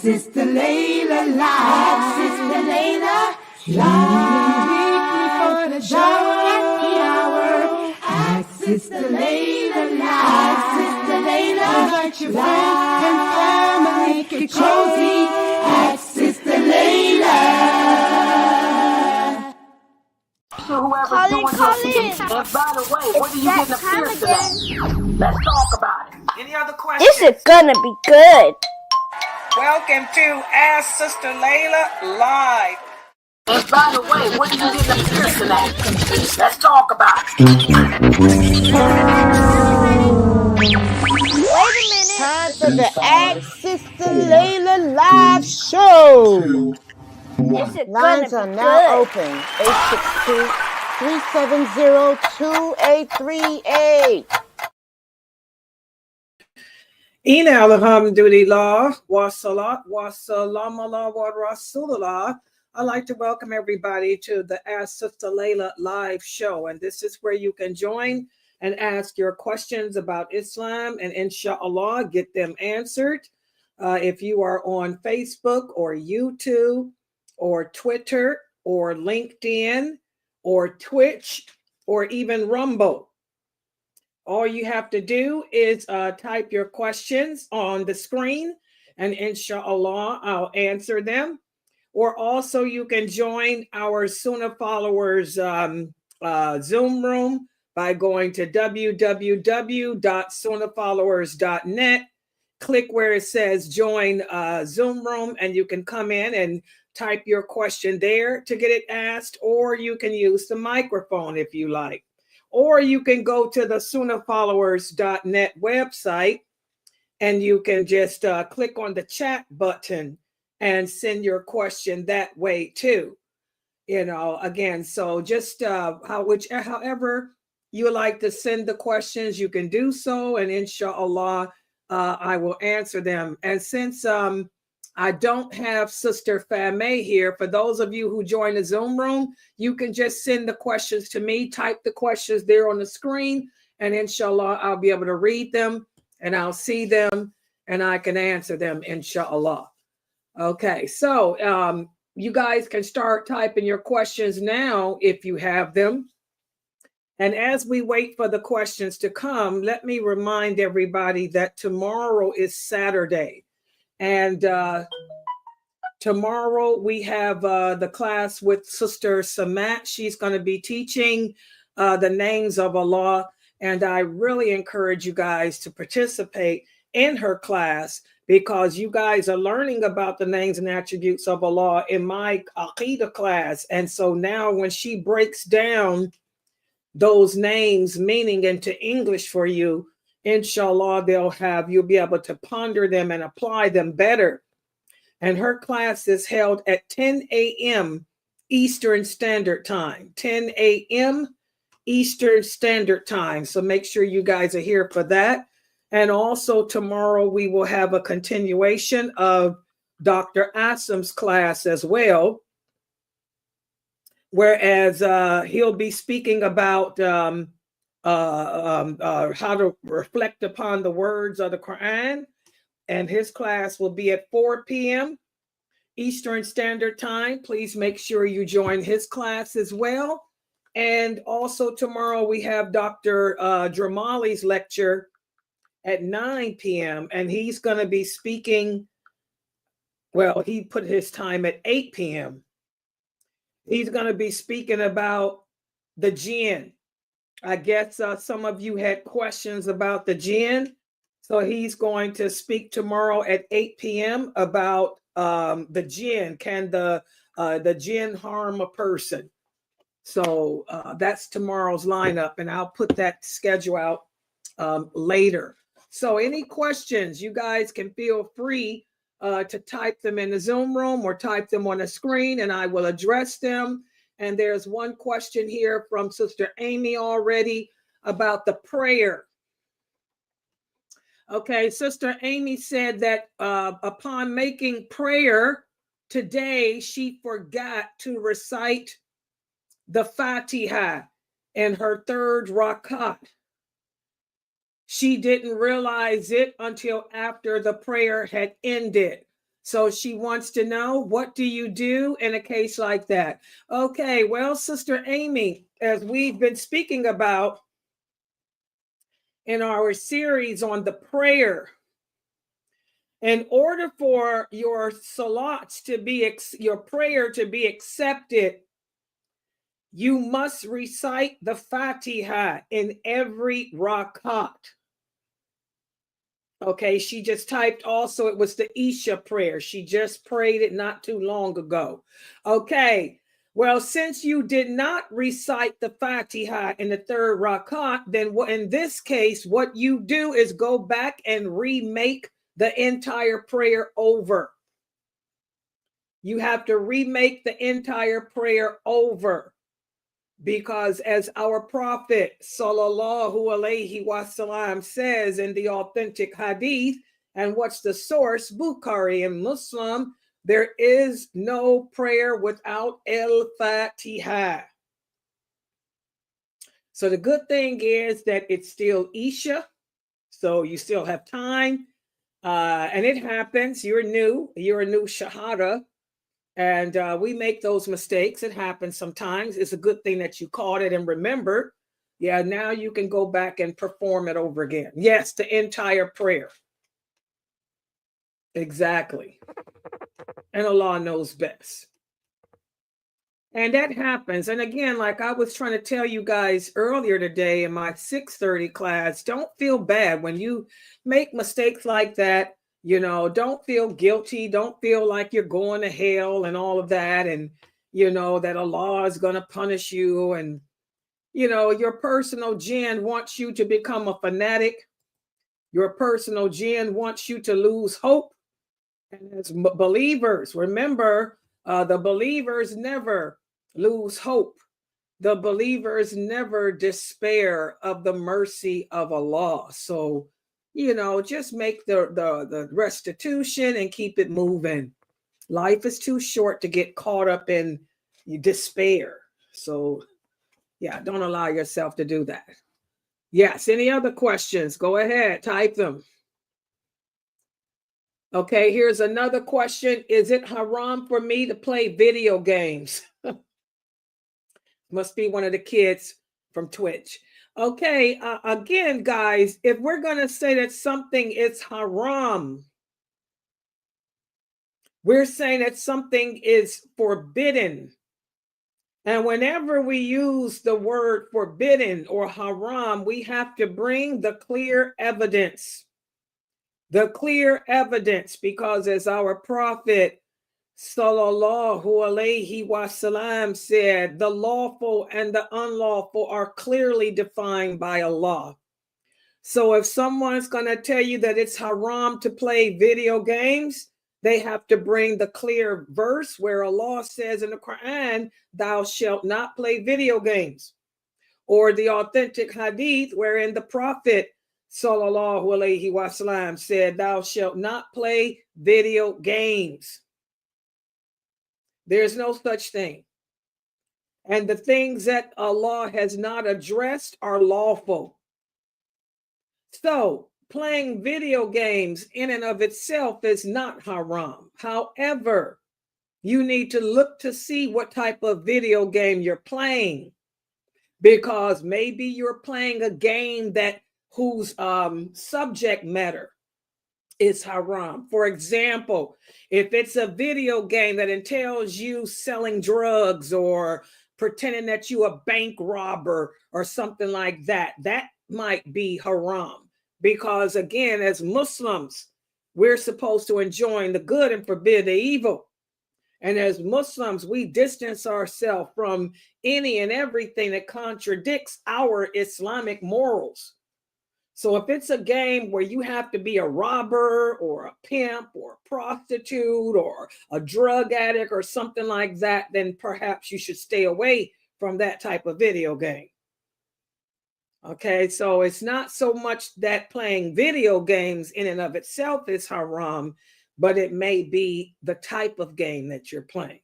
Sister Laila live. Sister Laila live. Weekly for the show at the hour. Ask Sister Laila live. Sister Laila. Invite your friends and family. Make it cozy. Ask Sister Laila. Colin. And by the way, what are you getting up here today? Let's talk about it. Any other questions? This is gonna be good. Welcome to Ask Sister Laila Live. And by the way, what are you getting up here today? Let's talk about it. Wait a minute. Time for the Ask Sister Laila live show. This is Lines gonna are be now good. open. 862-370-2838. Ina alhamdulillah wa salat wa salam ala wa rasulullah. I'd like to welcome everybody to the Ask Sister Laila live show. And this is where you can join and ask your questions about Islam and inshallah get them answered. If you are on Facebook or YouTube or Twitter or LinkedIn or Twitch or even Rumble, all you have to do is type your questions on the screen and inshallah I'll answer them. Or also you can join our Sunnah followers Zoom room by going to www.sunnahfollowers.net. Click where it says join Zoom room and you can come in and type your question there to get it asked, or you can use the microphone if you like. Or you can go to the sunnahfollowers.net website and you can just click on the chat button and send your question that way too. You know, again, so just however you like to send the questions, you can do so. And inshallah, I will answer them. And since I don't have Sister Fame here, for those of you who join the Zoom room, you can just send the questions to me, type the questions there on the screen, and inshallah, I'll be able to read them and I'll see them and I can answer them, inshallah. Okay, so you guys can start typing your questions now if you have them. And as we wait for the questions to come, let me remind everybody that tomorrow is Saturday. And tomorrow we have the class with Sister Samat. She's going to be teaching the names of Allah. And I really encourage you guys to participate in her class because you guys are learning about the names and attributes of Allah in my Aqidah class. And so now when she breaks down those names meaning into English for you, inshallah, you'll be able to ponder them and apply them better. And her class is held at 10 a.m. Eastern Standard Time, 10 a.m. Eastern Standard Time. So make sure you guys are here for that. And also tomorrow we will have a continuation of Dr. Asim's class as well, whereas he'll be speaking about how to reflect upon the words of the Quran. And his class will be at 4 p.m. Eastern Standard Time. Please make sure you join his class as well. And also tomorrow we have Dr. Dramali's lecture at 9 p.m. And he's going to be speaking, well, he put his time at 8 p.m. He's going to be speaking about the jinn. I guess some of you had questions about the jinn. So he's going to speak tomorrow at 8 p.m. about the jinn. Can the jinn harm a person? So that's tomorrow's lineup, and I'll put that schedule out later. So any questions, you guys can feel free to type them in the Zoom room or type them on the screen, and I will address them. And there's one question here from Sister Amy already about the prayer. Okay, Sister Amy said that upon making prayer today, she forgot to recite the Fatiha in her third rakat. She didn't realize it until after the prayer had ended. So she wants to know, what do you do in a case like that? Okay, well, Sister Amy, as we've been speaking about in our series on the prayer, in order for your salats to be, your prayer to be accepted, you must recite the Fatiha in every rakat. Okay, she just typed also, it was the Isha prayer. She just prayed it not too long ago. Okay, well, since you did not recite the Fatiha in the third rakat, then in this case, what you do is go back and remake the entire prayer over. You have to remake the entire prayer over. Because as our Prophet sallallahu alaihi wasallam says in the authentic hadith, and what's the source? Bukhari and Muslim, there is no prayer without al-Fatiha. So the good thing is that it's still Isha, so you still have time. And it happens, you're a new Shahada. And we make those mistakes. It happens sometimes. It's a good thing that you caught it and remembered. Yeah, now you can go back and perform it over again. Yes, the entire prayer. Exactly. And Allah knows best. And that happens. And again, like I was trying to tell you guys earlier today in my 6:30 class, don't feel bad when you make mistakes like that. You know, don't feel guilty. Don't feel like you're going to hell and all of that. And, you know, that Allah is going to punish you. And, you know, your personal jinn wants you to become a fanatic. Your personal jinn wants you to lose hope. And as believers, remember, the believers never lose hope. The believers never despair of the mercy of Allah. So, you know, just make the restitution and keep it moving. Life is too short to get caught up in despair. So, yeah, don't allow yourself to do that. Yes, any other questions? Go ahead, type them. Okay, here's another question. Is it haram for me to play video games? Must be one of the kids from Twitch. Okay, again, guys, if we're going to say that something is haram, we're saying that something is forbidden. And whenever we use the word forbidden or haram, we have to bring the clear evidence. The clear evidence, because as our Prophet sallallahu alaihi wasallam said, the lawful and the unlawful are clearly defined by Allah. So if someone's going to tell you that it's haram to play video games, they have to bring the clear verse where Allah says in the Quran, thou shalt not play video games. Or the authentic hadith wherein the Prophet sallallahu alaihi wasallam said, thou shalt not play video games. There's no such thing. And the things that Allah has not addressed are lawful. So playing video games in and of itself is not haram. However, you need to look to see what type of video game you're playing, because maybe you're playing a game that whose subject matter is haram. For example, if it's a video game that entails you selling drugs or pretending that you're a bank robber or something like that, that might be haram. Because again, as Muslims, we're supposed to enjoin the good and forbid the evil. And as Muslims, we distance ourselves from any and everything that contradicts our Islamic morals. So if it's a game where you have to be a robber or a pimp or a prostitute or a drug addict or something like that, then perhaps you should stay away from that type of video game. Okay, so it's not so much that playing video games in and of itself is haram, but it may be the type of game that you're playing.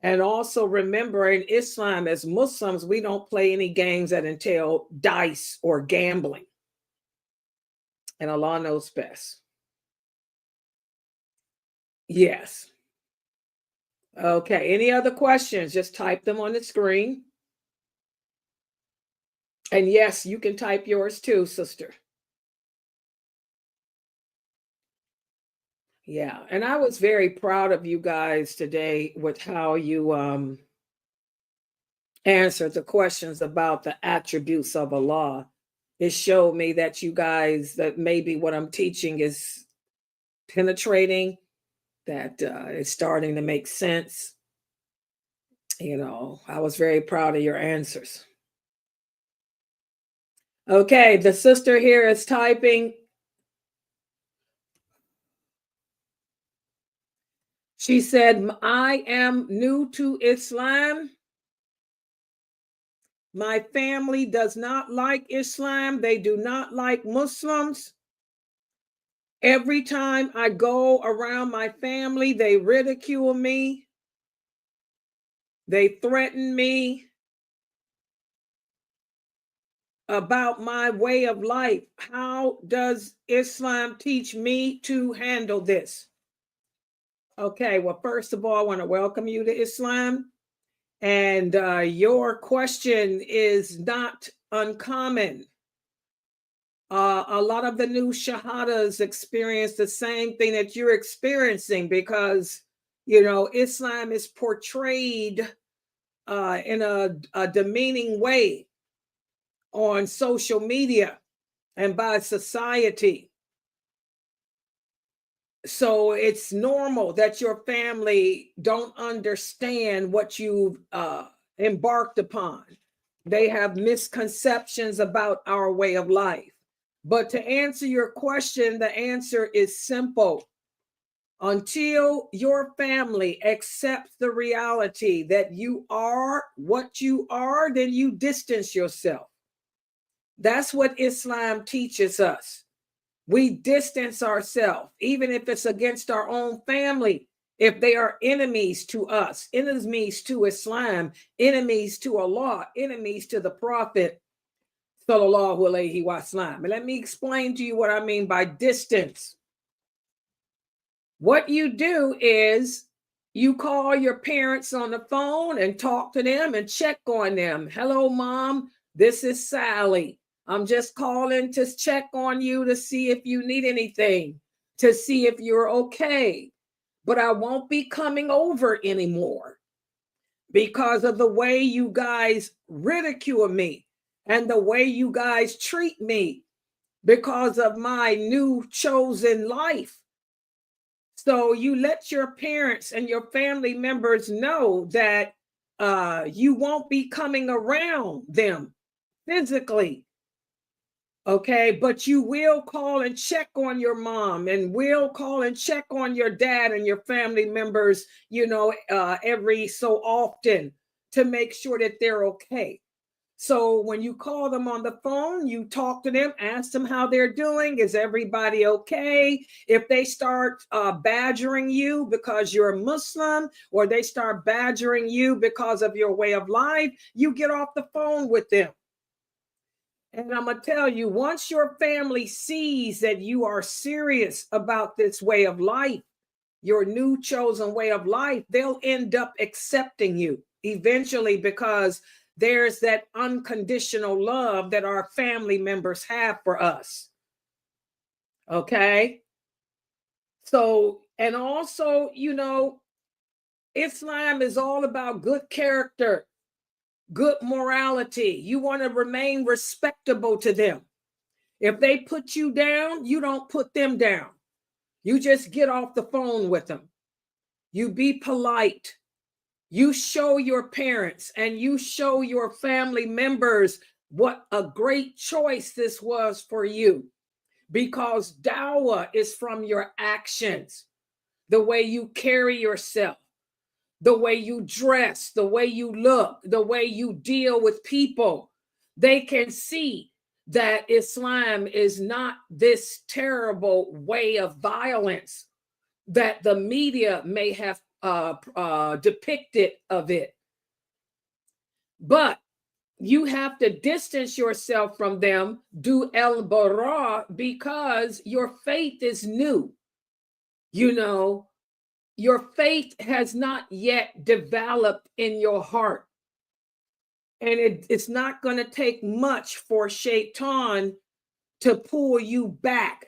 And also remember, in Islam, as Muslims, we don't play any games that entail dice or gambling. And Allah knows best. Yes. Okay. Any other questions? Just type them on the screen. And yes, you can type yours too, sister. Yeah. And I was very proud of you guys today with how you answered the questions about the attributes of Allah. It showed me that you guys, that maybe what I'm teaching is penetrating, that it's starting to make sense. I was very proud of your answers. Okay, the sister here is typing. She said, I am new to Islam. My family does not like Islam. They do not like Muslims. Every time I go around my family, they ridicule me. They threaten me about my way of life. How does Islam teach me to handle this? Okay, well, first of all, I want to welcome you to Islam. And your question is not uncommon. A lot of the new shahadas experience the same thing that you're experiencing because, Islam is portrayed in a demeaning way on social media and by society. So it's normal that your family don't understand what you've embarked upon. They have misconceptions about our way of life. But to answer your question, the answer is simple. Until your family accepts the reality that you are what you are, then you distance yourself. That's what Islam teaches us. We distance ourselves, even if it's against our own family. If they are enemies to us, enemies to Islam, enemies to Allah, enemies to the Prophet, sallallahu alaihi wasallam. And let me explain to you what I mean by distance. What you do is you call your parents on the phone and talk to them and check on them. Hello, Mom. This is Sally. I'm just calling to check on you to see if you need anything, to see if you're okay. But I won't be coming over anymore because of the way you guys ridicule me and the way you guys treat me because of my new chosen life. So you let your parents and your family members know that you won't be coming around them physically. Okay, but you will call and check on your mom and will call and check on your dad and your family members, every so often to make sure that they're okay. So when you call them on the phone, you talk to them, ask them how they're doing. Is everybody okay? If they start badgering you because you're a Muslim, or they start badgering you because of your way of life, you get off the phone with them. And I'm going to tell you, once your family sees that you are serious about this way of life, your new chosen way of life, they'll end up accepting you eventually because there's that unconditional love that our family members have for us. Okay. So, and also, Islam is all about good character, good morality. You want to remain respectable to them. If they put you down, you don't put them down. You just get off the phone with them. You be polite. You show your parents and you show your family members what a great choice this was for you, because dawah is from your actions, the way you carry yourself, the way you dress, the way you look, the way you deal with people. They can see that Islam is not this terrible way of violence that the media may have depicted of it. But you have to distance yourself from them, do el-bara, because your faith is new. Your faith has not yet developed in your heart. And it's not going to take much for Shaitan to pull you back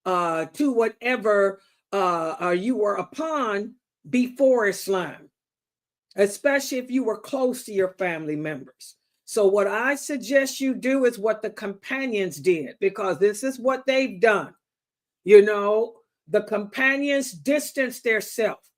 to whatever you were upon before Islam, especially if you were close to your family members. So what I suggest you do is what the companions did, because this is what they've done. You know, the companions distanced themselves.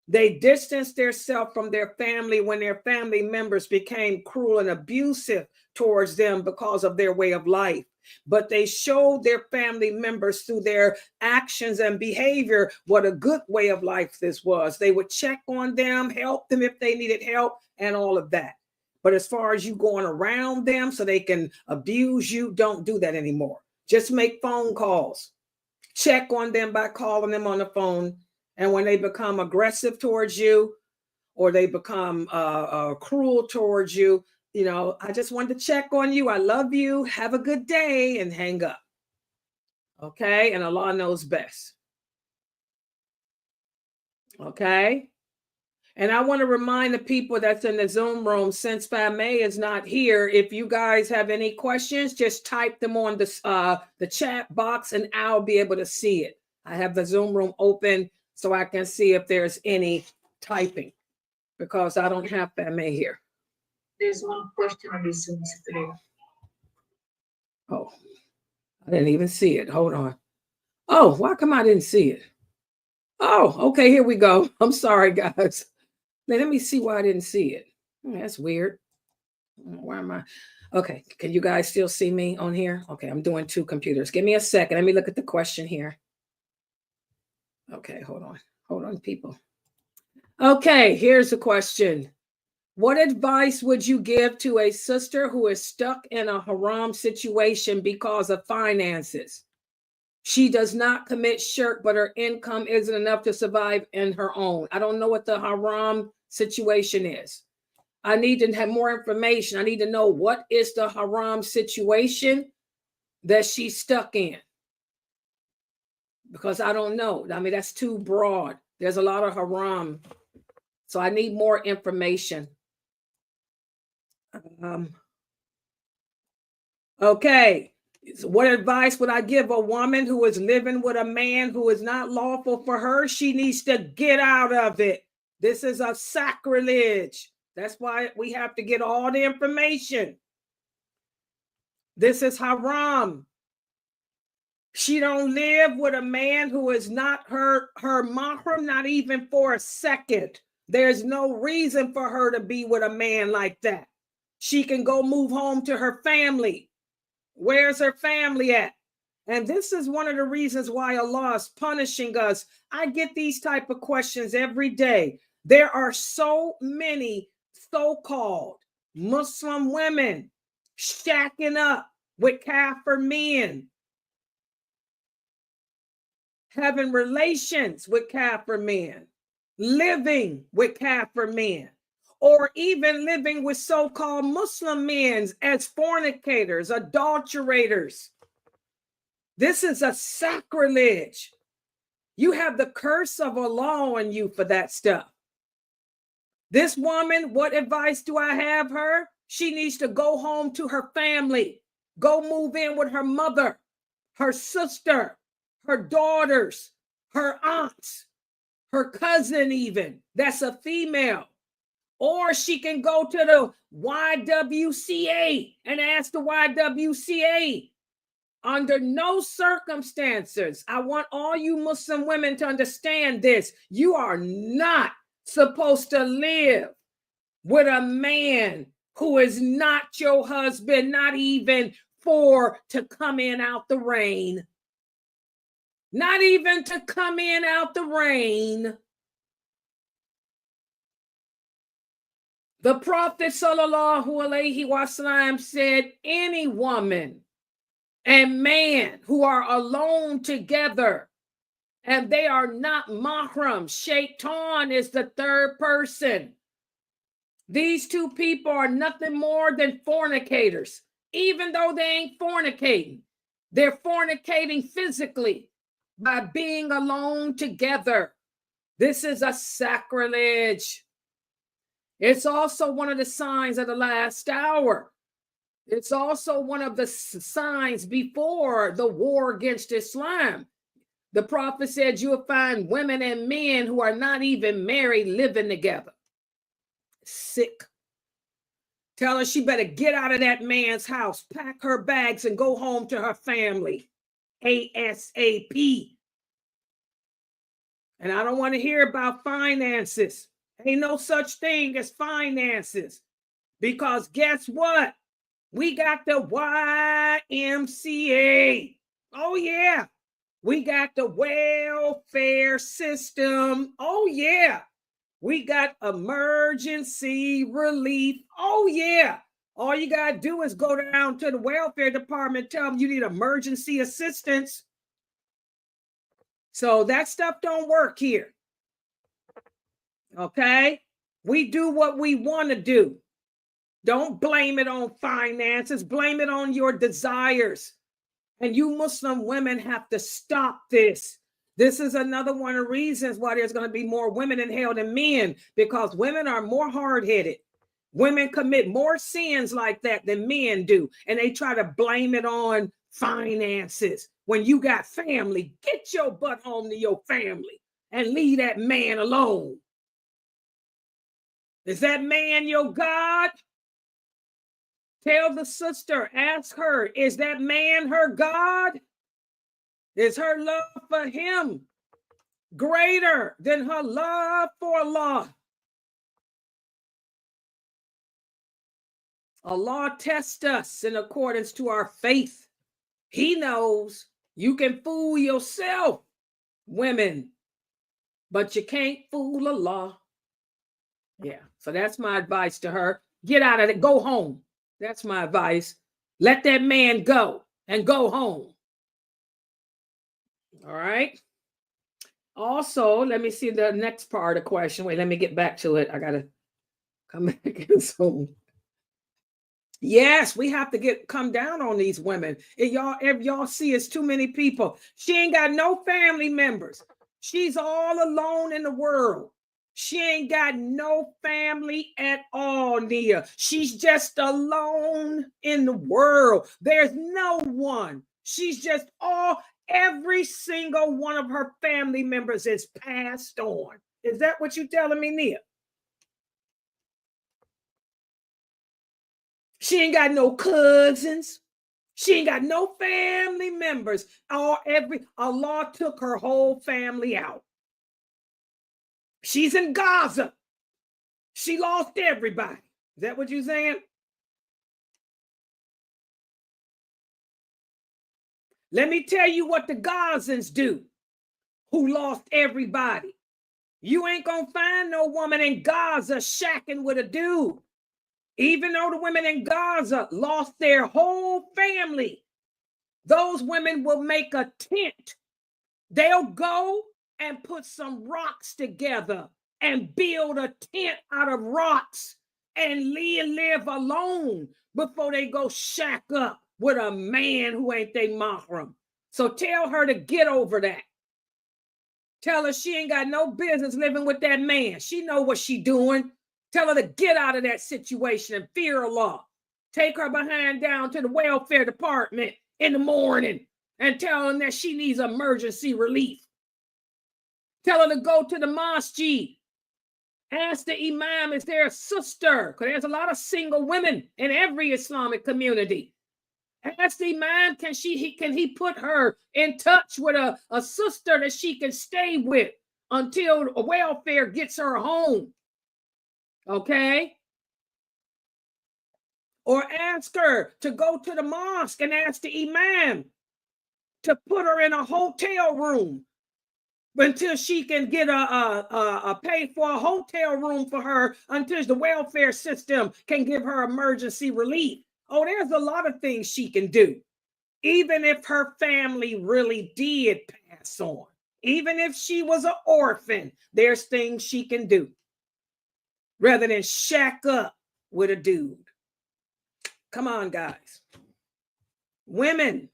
They distanced themselves from their family when their family members became cruel and abusive towards them because of their way of life. But they showed their family members through their actions and behavior what a good way of life this was. They would check on them, help them if they needed help, and all of that. But as far as you going around them so they can abuse you, don't do that anymore. Just make phone calls. Check on them by calling them on the phone. And when they become aggressive towards you, or they become cruel towards you, you know, I just wanted to check on you. I love you. Have a good day, and hang up. Okay. And Allah knows best. Okay. And I want to remind the people that's in the Zoom room, since Famay is not here, if you guys have any questions, just type them on the chat box and I'll be able to see it. I have the Zoom room open so I can see if there's any typing, because I don't have Famay here. There's one question on the Zoom today. Oh, I didn't even see it. Hold on. Oh, why come I didn't see it? Oh, okay, here we go. I'm sorry, guys. Let me see why I didn't see it. That's weird. Why am I? Okay, can you guys still see me on here? Okay, I'm doing two computers. Give me a second. Let me look at the question here. Okay, hold on. Hold on, people. Okay, here's the question. What advice would you give to a sister who is stuck in a haram situation because of finances? She does not commit shirk, but her income isn't enough to survive in her own. I don't know what the haram situation is. I need to have more information. I need to know what is the haram situation that she's stuck in, because I don't know. I mean, that's too broad. There's a lot of haram. So I need more information. Okay. So what advice would I give a woman who is living with a man who is not lawful for her? She needs to get out of it. This is a sacrilege. That's why we have to get all the information. This is haram. She don't live with a man who is not her mahram, not even for a second. There's no reason for her to be with a man like that. She can go move home to her family. Where's her family at? And this is one of the reasons why Allah is punishing us. I get these type of questions every day. There are so many so-called Muslim women shacking up with kafir men, having relations with kafir men, living with kafir men, or even living with so-called Muslim men as fornicators, adulterators. This is a sacrilege. You have the curse of Allah on you for that stuff. This woman, what advice do I have her? She needs to go home to her family, go move in with her mother, her sister, her daughters, her aunts, her cousin even, that's a female. Or she can go to the YWCA and ask the YWCA. Under no circumstances, I want all you Muslim women to understand this. You are not supposed to live with a man who is not your husband, not even for to come in out the rain. Not even to come in out the rain. The Prophet sallallahu alaihi wasallam said, any woman and man who are alone together and they are not mahram, shaitan is the third person. These two people are nothing more than fornicators. Even though they ain't fornicating, they're fornicating physically by being alone together. This is a sacrilege. It's also one of the signs of the last hour. It's also one of the signs before the war against Islam. The prophet said you'll find women and men who are not even married living together. Sick. Tell her she better get out of that man's house, pack her bags, and go home to her family. ASAP. And I don't want to hear about finances. Ain't no such thing as finances. Because guess what? We got the YMCA. Oh, yeah. We got the welfare system. Oh, yeah. We got emergency relief. Oh, yeah. All you got to do is go down to the welfare department, tell them you need emergency assistance. So that stuff don't work here. Okay? We do what we want to do. Don't blame it on finances. Blame it on your desires. And you Muslim women have to stop this. This is another one of the reasons why there's going to be more women in hell than men, because women are more hard-headed. Women commit more sins like that than men do. And they try to blame it on finances. When you got family, get your butt home to your family and leave that man alone. Is that man your God? Tell the sister, ask her, is that man her God? Is her love for him greater than her love for Allah? Allah tests us in accordance to our faith. He knows you can fool yourself, women, but you can't fool Allah. Yeah, so that's my advice to her. Get out of it, go home. That's my advice. Let that man go and go home. All right. Also, let me see the next part of the question. Wait, let me get back to it. I got to come back in soon. Yes, we have to come down on these women. If y'all see it's too many people. She ain't got no family members. She's all alone in the world. She ain't got no family at all, Nia. She's just alone in the world. There's no one. She's just every single one of her family members is passed on. Is that what you're telling me, Nia? She ain't got no cousins. She ain't got no family members. Allah took her whole family out. She's in Gaza. She lost everybody. Is that what you're saying? Let me tell you what the Gazans do, who lost everybody. You ain't gonna find no woman in Gaza shacking with a dude. Even though the women in Gaza lost their whole family, those women will make a tent. They'll go and put some rocks together and build a tent out of rocks and live alone before they go shack up with a man who ain't they mahram. So tell her to get over that. Tell her she ain't got no business living with that man. She know what she doing. Tell her to get out of that situation and fear Allah. Take her behind down to the welfare department in the morning and tell them that she needs emergency relief. Tell her to go to the masjid. Ask the imam, is there a sister? Because there's a lot of single women in every Islamic community. Ask the imam, can he put her in touch with a sister that she can stay with until welfare gets her home? Okay? Or ask her to go to the mosque and ask the imam to put her in a hotel room until she can get a pay for a hotel room for her until the welfare system can give her emergency relief. Oh, there's a lot of things she can do. Even if her family really did pass on, even if she was an orphan, there's things she can do rather than shack up with a dude. Come on, guys. Women.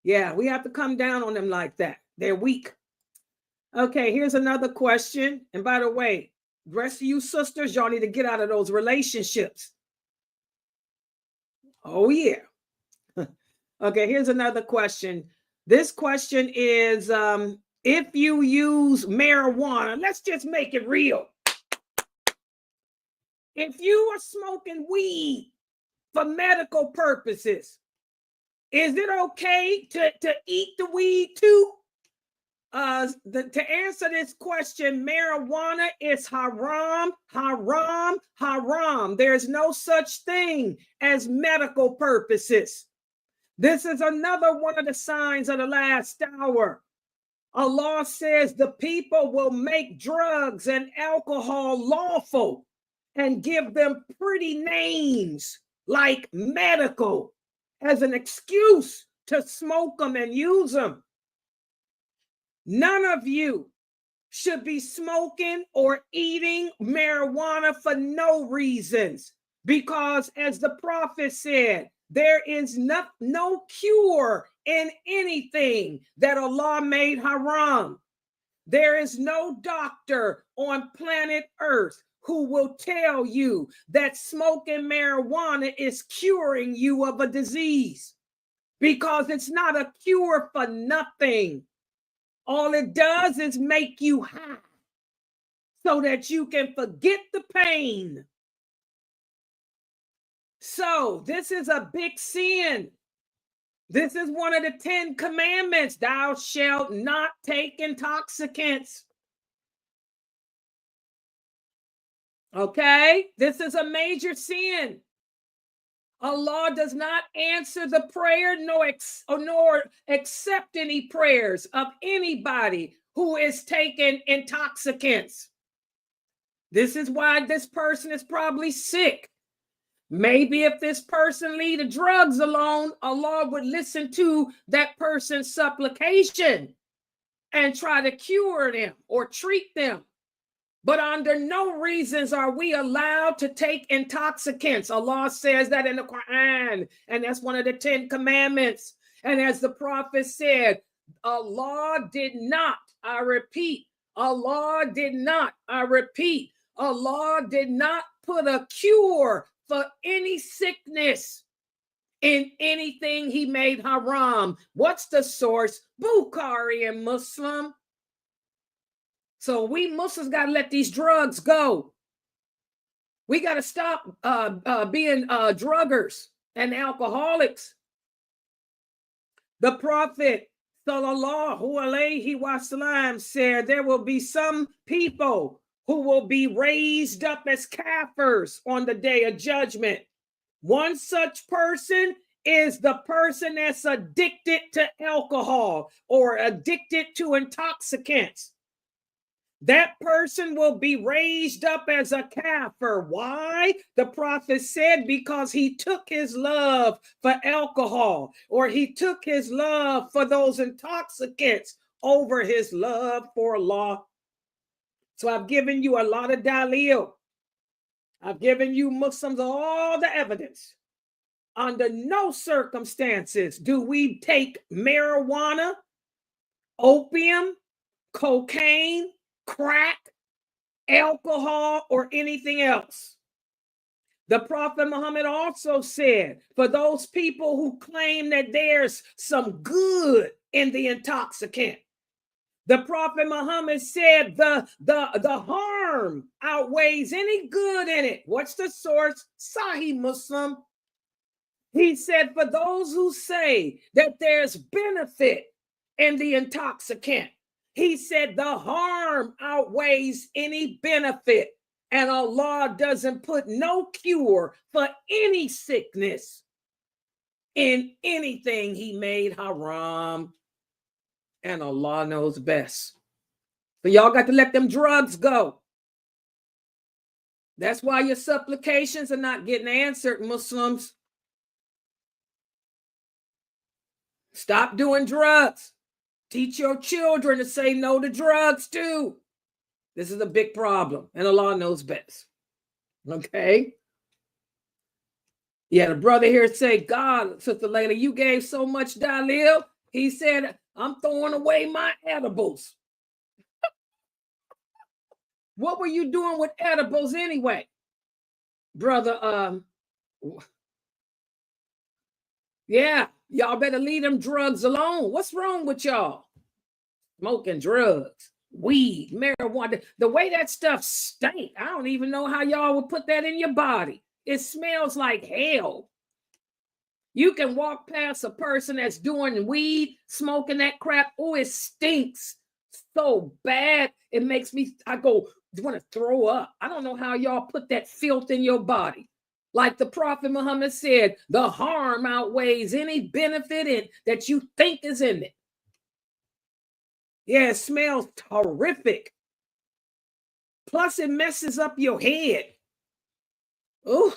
Yeah, we have to come down on them like that. They're weak. Okay, here's another question. And by the way, the rest of you sisters, y'all need to get out of those relationships. Oh, yeah. Okay, here's another question. This question is if you use marijuana, let's just make it real. If you are smoking weed for medical purposes, is it okay to eat the weed too? To answer this question, marijuana is haram, haram, haram. There's no such thing as medical purposes. This is another one of the signs of the last hour. Allah says the people will make drugs and alcohol lawful and give them pretty names like medical as an excuse to smoke them and use them. None of you should be smoking or eating marijuana for no reasons, because as the prophet said, there is no cure in anything that Allah made haram. There is no doctor on planet Earth who will tell you that smoking marijuana is curing you of a disease, because it's not a cure for nothing. All it does is make you high so that you can forget the pain. So this is a big sin. This is one of the 10 commandments. Thou shalt not take intoxicants. Okay? This is a major sin. Allah does not answer the prayer nor accept any prayers of anybody who is taking intoxicants. This is why this person is probably sick. Maybe if this person leave the drugs alone, Allah would listen to that person's supplication and try to cure them or treat them. But under no reasons are we allowed to take intoxicants. Allah says that in the Quran, and that's one of the 10 commandments. And as the prophet said, Allah did not, I repeat, Allah did not, I repeat, Allah did not put a cure for any sickness in anything he made haram. What's the source? Bukhari and Muslim. So we Muslims got to let these drugs go. We got to stop being druggers and alcoholics. The Prophet sallallahu alaihi wasallam said there will be some people who will be raised up as kafirs on the day of judgment. One such person is the person that's addicted to alcohol or addicted to intoxicants. That person will be raised up as a kafir. Why? The prophet said because he took his love for alcohol, or he took his love for those intoxicants over his love for Allah. So I've given you a lot of dalil. I've given you Muslims all the evidence. Under no circumstances do we take marijuana, opium, cocaine, crack, alcohol, or anything else. The Prophet Muhammad also said, for those people who claim that there's some good in the intoxicant, the Prophet Muhammad said the harm outweighs any good in it. What's the source? Sahih Muslim. He said, for those who say that there's benefit in the intoxicant, he said the harm outweighs any benefit, and Allah doesn't put no cure for any sickness in anything he made haram, and Allah knows best. So y'all got to let them drugs go. That's why your supplications are not getting answered, Muslims. Stop doing drugs. Teach your children to say no to drugs too. This is a big problem, and Allah knows best. Okay? Yeah, the brother here say, God, Sister Laila, you gave so much dalil. He said, I'm throwing away my edibles. What were you doing with edibles anyway? Brother, yeah, y'all better leave them drugs alone. What's wrong with y'all? Smoking drugs, weed, marijuana. The way that stuff stank, I don't even know how y'all would put that in your body. It smells like hell. You can walk past a person that's doing weed, smoking that crap. Oh, it stinks so bad. It makes me, I go, want to throw up. I don't know how y'all put that filth in your body. Like the Prophet Muhammad said, the harm outweighs any benefit that you think is in it. Yeah, it smells horrific. Plus, it messes up your head. Oh,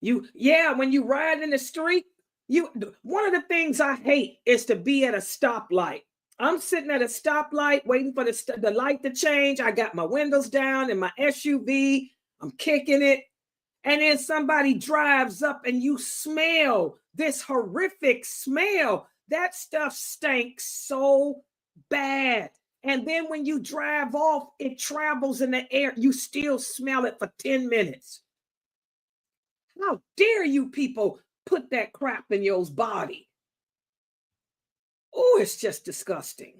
when you ride in the street, one of the things I hate is to be at a stoplight. I'm sitting at a stoplight waiting for the light to change. I got my windows down in my SUV. I'm kicking it. And then somebody drives up and you smell this horrific smell. That stuff stinks so bad. And then when you drive off, it travels in the air. You still smell it for 10 minutes. How dare you people put that crap in your body? Oh, it's just disgusting.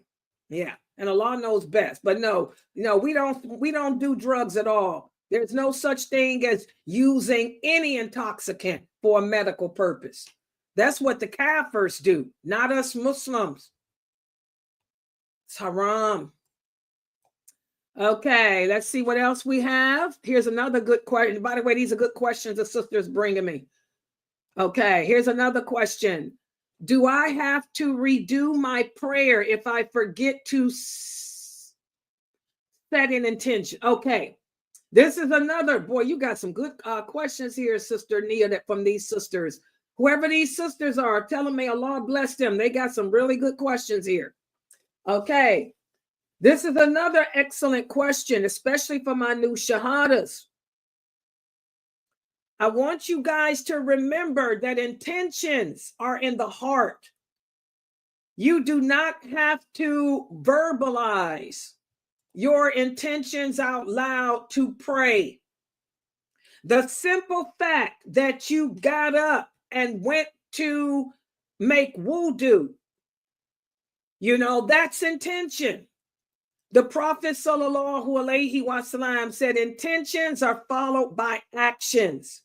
Yeah, and Allah knows best. But no, we don't do drugs at all. There's no such thing as using any intoxicant for a medical purpose. That's what the Kafirs do, not us Muslims. It's haram. Okay, let's see what else we have. Here's another good question. By the way, these are good questions the sister's bringing me. Okay, here's another question. Do I have to redo my prayer if I forget to set an intention? Okay, this is another, boy, you got some good questions here, Sister Nia, from these sisters. Whoever these sisters are, tell them may Allah bless them. They got some really good questions here. Okay, this is another excellent question, especially for my new shahadas. I want you guys to remember that intentions are in the heart. You do not have to verbalize your intentions out loud to pray. The simple fact that you got up and went to make wudu, that's intention. The Prophet sallallahu alaihi wasallam said intentions are followed by actions.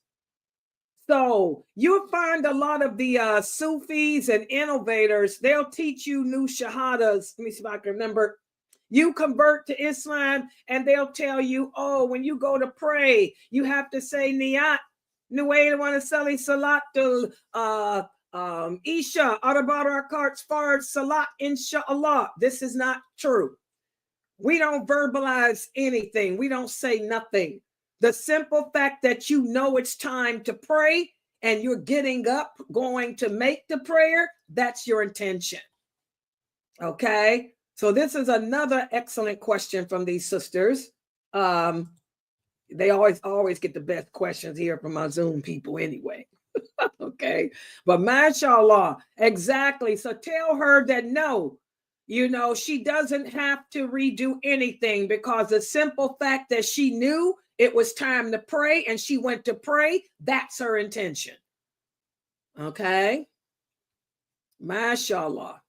So you'll find a lot of the Sufis and innovators, they'll teach you new shahadas. Let me see if I can remember. You convert to Islam and they'll tell you, oh, when you go to pray, you have to say niyat, nuwayl wa nasalli salatul isha, arba rakats fard salat inshallah. This is not true. We don't verbalize anything. We don't say nothing. The simple fact that you know it's time to pray and you're getting up, going to make the prayer, that's your intention. Okay? So this is another excellent question from these sisters. They always get the best questions here from our Zoom people anyway. Okay? But mashallah, exactly. So tell her that no, she doesn't have to redo anything, because the simple fact that she knew it was time to pray and she went to pray, that's her intention. Okay? Mashallah.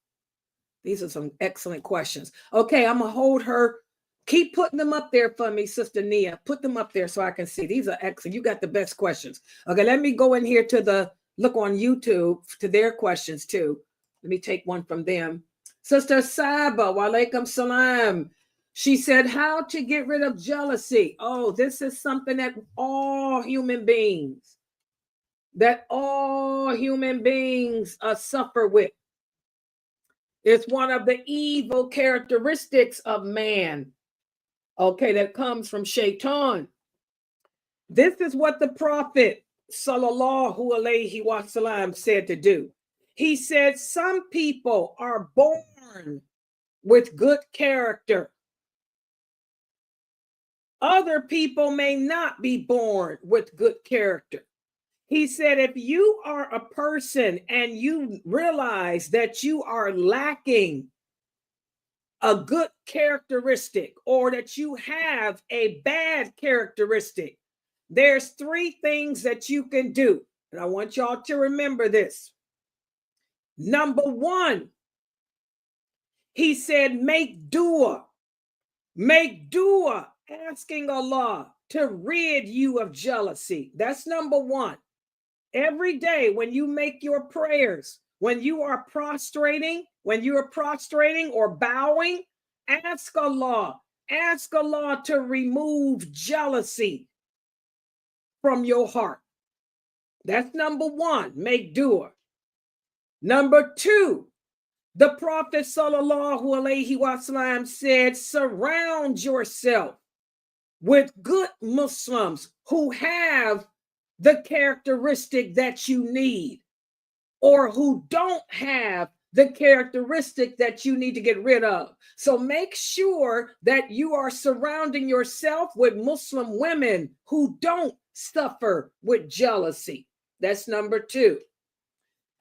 These are some excellent questions. Okay, I'm going to hold her. Keep putting them up there for me, Sister Nia. Put them up there so I can see. These are excellent. You got the best questions. Okay, let me go in here to look on YouTube to their questions too. Let me take one from them. Sister Saba, wa alaikum salam. She said, how to get rid of jealousy. Oh, this is something that all human beings suffer with. It's one of the evil characteristics of man, okay, that comes from Shaitan. This is what the Prophet sallallahu alaihi wasallam said to do. He said, some people are born with good character. Other people may not be born with good character. He said, if you are a person and you realize that you are lacking a good characteristic or that you have a bad characteristic, there's 3 things that you can do. And I want y'all to remember this. Number 1, he said, make dua. Make dua, asking Allah to rid you of jealousy. That's number 1. Every day when you make your prayers, when you are prostrating or bowing, ask Allah to remove jealousy from your heart. That's number 1, make dua. Number 2, the Prophet sallallahu alaihi wasallam said, surround yourself with good Muslims who have the characteristic that you need or who don't have the characteristic that you need to get rid of. So make sure that you are surrounding yourself with Muslim women who don't suffer with jealousy. That's number 2.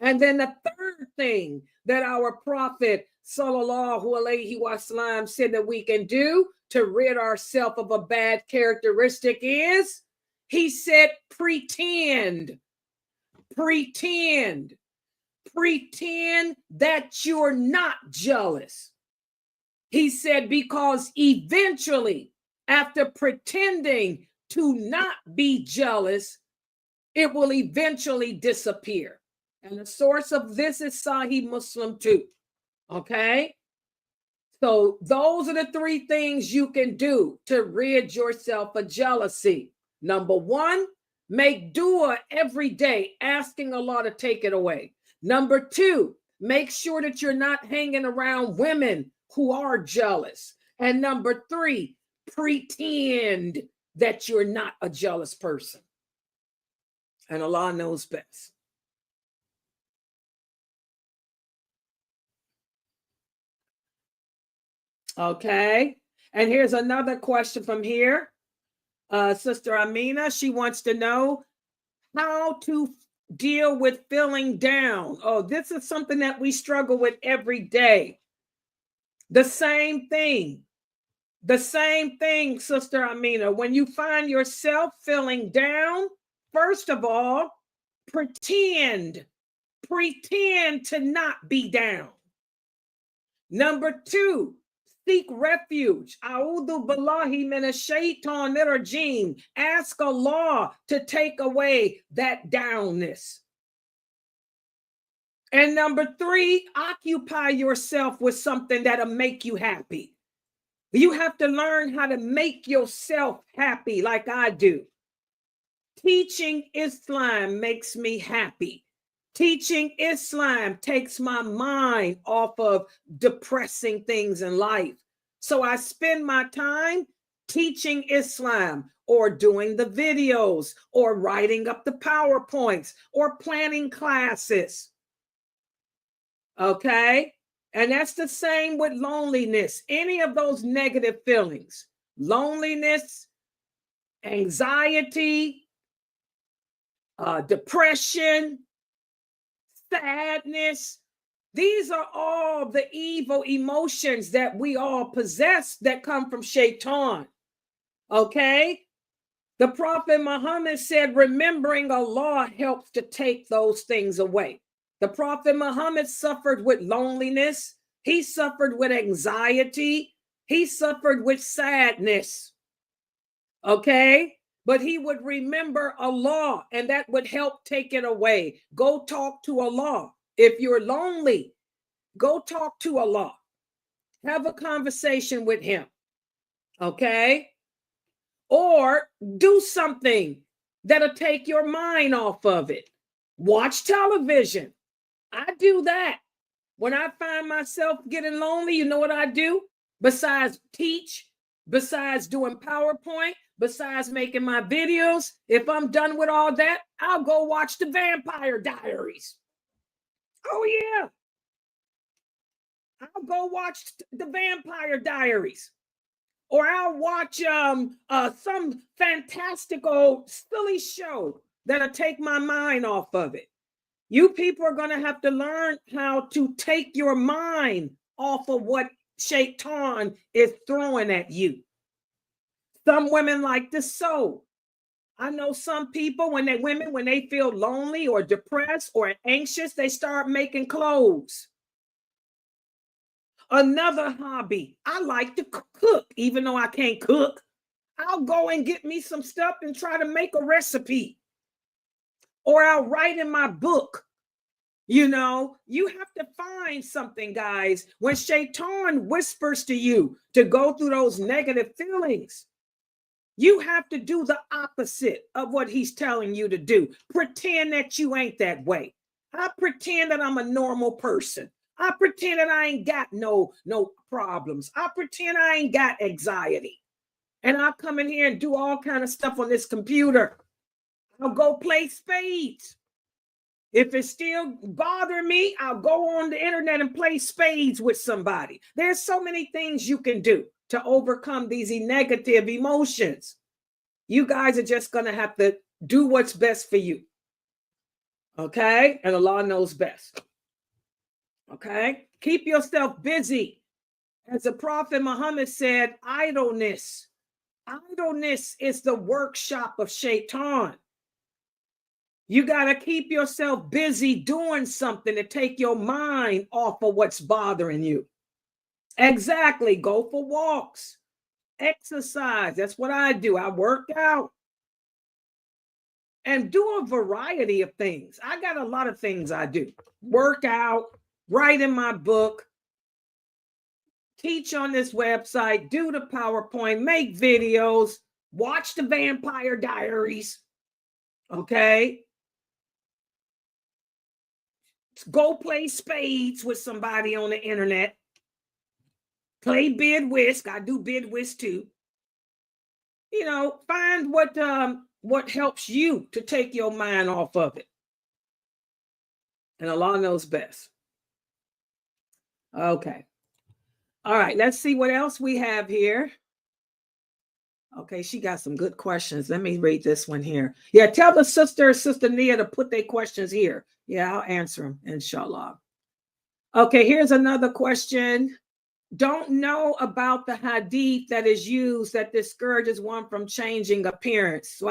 And then the third thing that our Prophet sallallahu alaihi wasallam said that we can do to rid ourselves of a bad characteristic is, he said, pretend that you're not jealous. He said, because eventually, after pretending to not be jealous, it will eventually disappear. And the source of this is Sahih Muslim too. Okay? So those are the 3 things you can do to rid yourself of jealousy. Number 1, make dua every day, asking Allah to take it away. Number 2, make sure that you're not hanging around women who are jealous. And number 3, pretend that you're not a jealous person. And Allah knows best. Okay. And here's another question from here. Sister Amina, she wants to know how to deal with feeling down. Oh, this is something that we struggle with every day. The same thing, Sister Amina. When you find yourself feeling down, first of all, pretend to not be down. Number 2, seek refuge. A'udhu billahi minash shaitanir rajim. Ask Allah to take away that downness. And number 3, occupy yourself with something that'll make you happy. You have to learn how to make yourself happy like I do. Teaching Islam makes me happy. Teaching Islam takes my mind off of depressing things in life. So I spend my time teaching Islam or doing the videos or writing up the PowerPoints or planning classes. Okay? And that's the same with loneliness. Any of those negative feelings, loneliness, anxiety, depression, sadness. These are all the evil emotions that we all possess that come from Shaitan. Okay? The Prophet Muhammad said, remembering Allah helps to take those things away. The Prophet Muhammad suffered with loneliness. He suffered with anxiety. He suffered with sadness. Okay? But he would remember Allah, and that would help take it away. Go talk to Allah. If you're lonely, go talk to Allah. Have a conversation with him. Okay? Or do something that'll take your mind off of it. Watch television. I do that. When I find myself getting lonely, you know what I do? Besides teach, besides doing PowerPoint, besides making my videos, if I'm done with all that, I'll go watch the Vampire Diaries. Oh, yeah. I'll go watch the Vampire Diaries. Or I'll watch some fantastical, silly show that'll take my mind off of it. You people are going to have to learn how to take your mind off of what Shaitan is throwing at you. Some women like to sew. I know some people, when they feel lonely or depressed or anxious, they start making clothes. Another hobby, I like to cook, even though I can't cook. I'll go and get me some stuff and try to make a recipe. Or I'll write in my book. You know, you have to find something, guys. When Shaitan whispers to you to go through those negative feelings, you have to do the opposite of what he's telling you to do. Pretend that you ain't that way. I pretend that I'm a normal person. I pretend that I ain't got no problems. I pretend I ain't got anxiety. And I'll come in here and do all kind of stuff on this computer. I'll go play spades. If it's still bothering me, I'll go on the internet and play spades with somebody. There's so many things you can do to overcome these negative emotions. You guys are just going to have to do what's best for you. Okay? And Allah knows best. Okay? Keep yourself busy. As the Prophet Muhammad said, idleness is the workshop of Shaitan. You got to keep yourself busy doing something to take your mind off of what's bothering you. Exactly. Go for walks. Exercise. That's what I do. I work out. And do a variety of things. I got a lot of things I do. Work out, write in my book, teach on this website, do the PowerPoint, make videos, watch the Vampire Diaries. Okay? Go play spades with somebody on the internet. Play bid whist. I do bid whist too. You know, find what helps you to take your mind off of it. And Allah knows best. Okay. All right, let's see what else we have here. Okay, she got some good questions. Let me read this one here. Yeah, tell the Sister Nia to put their questions here. Yeah, I'll answer them, inshallah. Okay, here's another question. Don't know about the hadith that is used that discourages one from changing appearance.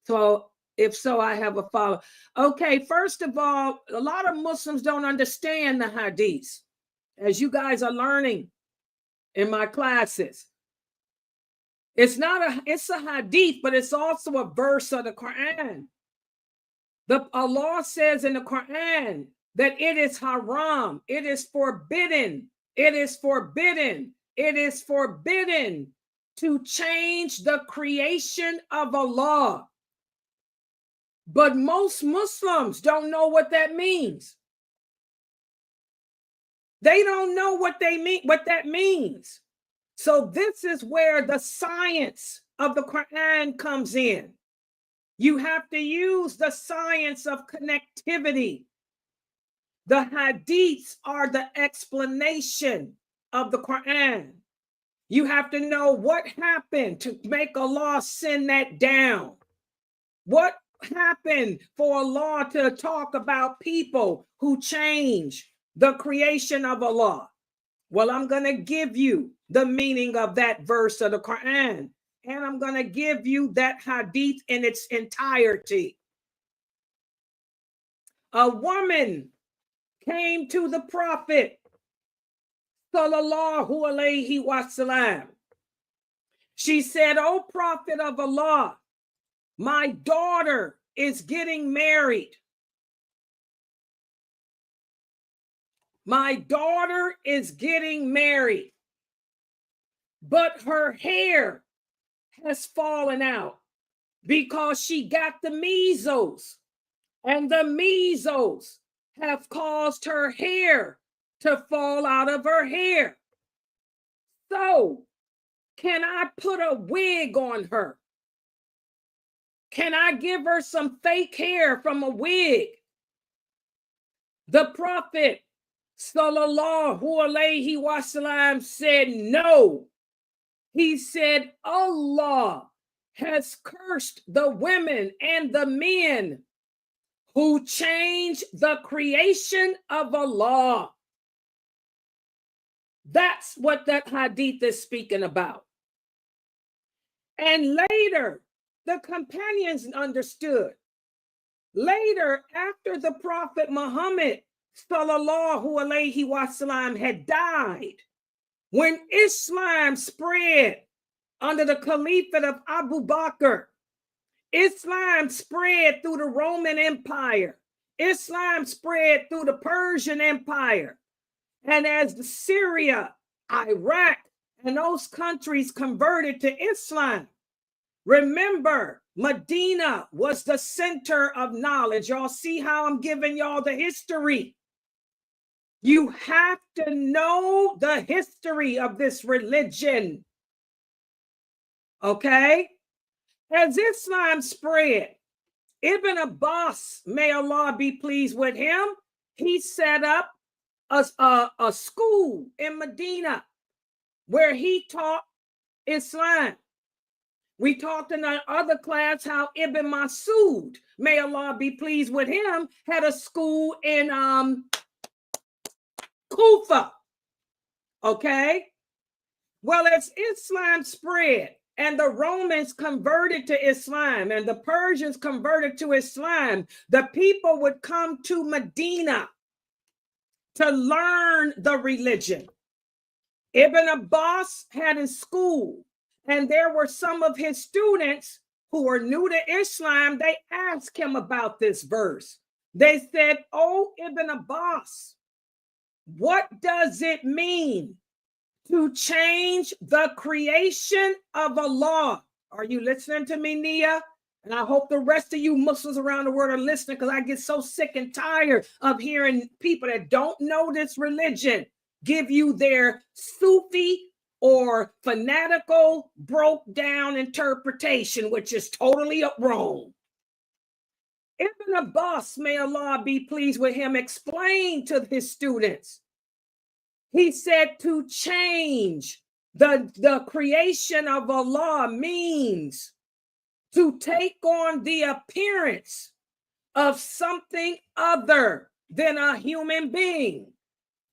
So if so, I have a follow. Okay, first of all, a lot of Muslims don't understand the hadiths, as you guys are learning in my classes. It's a hadith, but it's also a verse of the Quran. Allah says in the Quran that it is haram, it is forbidden, it is forbidden, it is forbidden to change the creation of Allah. But most Muslims don't know what that means. They don't know what that means. So this is where the science of the Quran comes in. You have to use the science of connectivity. The hadiths are the explanation of the Quran. You have to know what happened to make Allah send that down. What happened for Allah to talk about people who change the creation of Allah? Well, I'm going to give you the meaning of that verse of the Quran, and I'm going to give you that hadith in its entirety. A woman came to the Prophet, sallallahu alaihi wasallam. She said, "O Prophet of Allah, my daughter is getting married. My daughter is getting married, but her hair has fallen out because she got the measles, and the measles have caused her hair to fall out of her hair. So, can I put a wig on her? Can I give her some fake hair from a wig?" The Prophet sallallahu alaihi wasallam said no. He said, Allah has cursed the women and the men who change the creation of Allah. That's what that hadith is speaking about. And later, the companions understood. Later, after the Prophet Muhammad sallallahu alaihi wasallam had died, when Islam spread under the caliphate of Abu Bakr, Islam spread through the Roman Empire, Islam spread through the Persian Empire, and as the Syria, Iraq, and those countries converted to Islam, remember, Medina was the center of knowledge. Y'all see how I'm giving y'all the history. You have to know the history of this religion. Okay? As Islam spread, Ibn Abbas, may Allah be pleased with him, he set up a school in Medina where he taught Islam. We talked in our other class how Ibn Masud, may Allah be pleased with him, had a school in Kufa. Okay? Well, as Islam spread and the Romans converted to Islam and the Persians converted to Islam, the people would come to Medina to learn the religion. Ibn Abbas had a school, and there were some of his students who were new to Islam. They asked him about this verse. They said, "Oh, Ibn Abbas, what does it mean to change the creation of Allah?" Are you listening to me, Nia? And I hope the rest of you Muslims around the world are listening, because I get so sick and tired of hearing people that don't know this religion give you their Sufi or fanatical broke down interpretation, which is totally wrong. Ibn Abbas, may Allah be pleased with him, explained to his students. He said to change the creation of Allah means to take on the appearance of something other than a human being.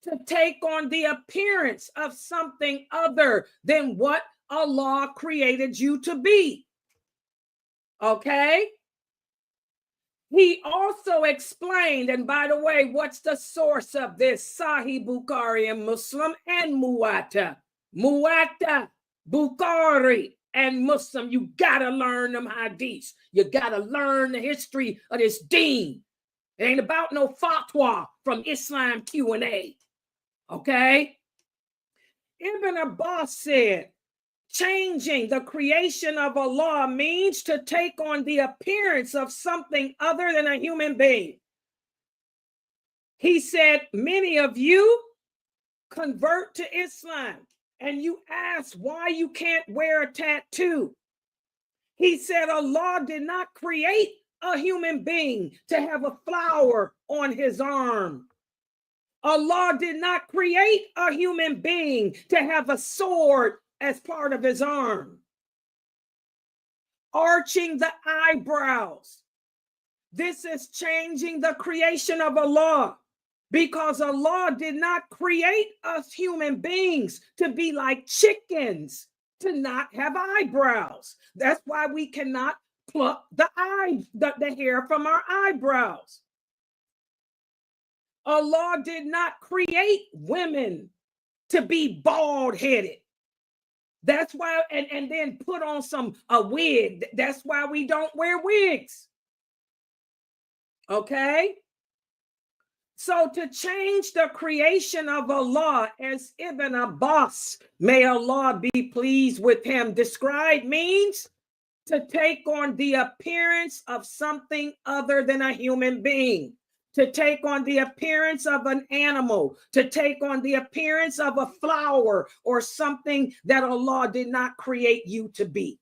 To take on the appearance of something other than what Allah created you to be. Okay? He also explained, and by the way, what's the source of this? Sahih Bukhari and Muslim and Muwatta. Muwatta, Bukhari and Muslim. You gotta learn them hadiths. You gotta learn the history of this deen. It ain't about no fatwa from Islam Q&A. Okay? Ibn Abbas said, changing the creation of Allah means to take on the appearance of something other than a human being. He said, many of you convert to Islam and you ask why you can't wear a tattoo. He said, Allah did not create a human being to have a flower on his arm. Allah did not create a human being to have a sword as part of his arm. Arching the eyebrows. This is changing the creation of Allah, because Allah did not create us human beings to be like chickens, to not have eyebrows. That's why we cannot pluck the hair from our eyebrows. Allah did not create women to be bald-headed. That's why, and then put on a wig. That's why we don't wear wigs. Okay? So to change the creation of Allah, as Ibn Abbas, may Allah be pleased with him, described means to take on the appearance of something other than a human being. To take on the appearance of an animal, to take on the appearance of a flower or something that Allah did not create you to be.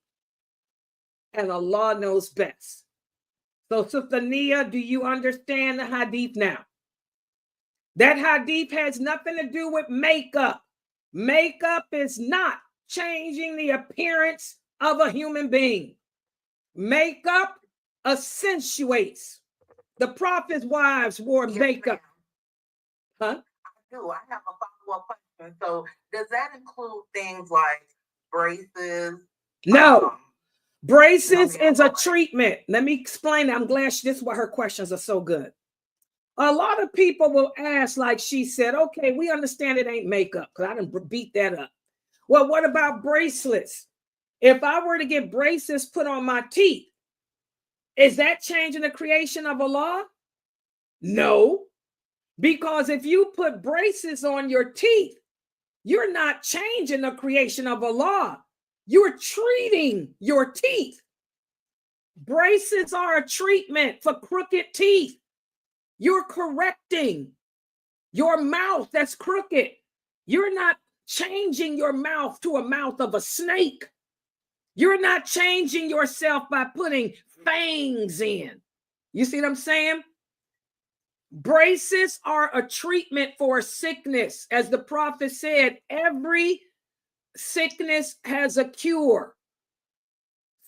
And Allah knows best. So, Sister Nia, do you understand the hadith now? That hadith has nothing to do with makeup. Makeup is not changing the appearance of a human being. Makeup accentuates. The Prophet's wives wore makeup. Huh? I do. I have a follow-up question. So does that include things like braces? No. Um, Braces is a okay. treatment. Let me explain. I'm glad this is why her questions are so good. A lot of people will ask, like she said, okay, we understand it ain't makeup, because I didn't beat that up. Well, what about bracelets? If I were to get braces put on my teeth, is that changing the creation of Allah? No, because if you put braces on your teeth, you're not changing the creation of Allah. You're treating your teeth. Braces are a treatment for crooked teeth. You're correcting your mouth that's crooked. You're not changing your mouth to a mouth of a snake. You're not changing yourself by putting fangs in. You see what I'm saying? Braces are a treatment for sickness. As the prophet said, every sickness has a cure.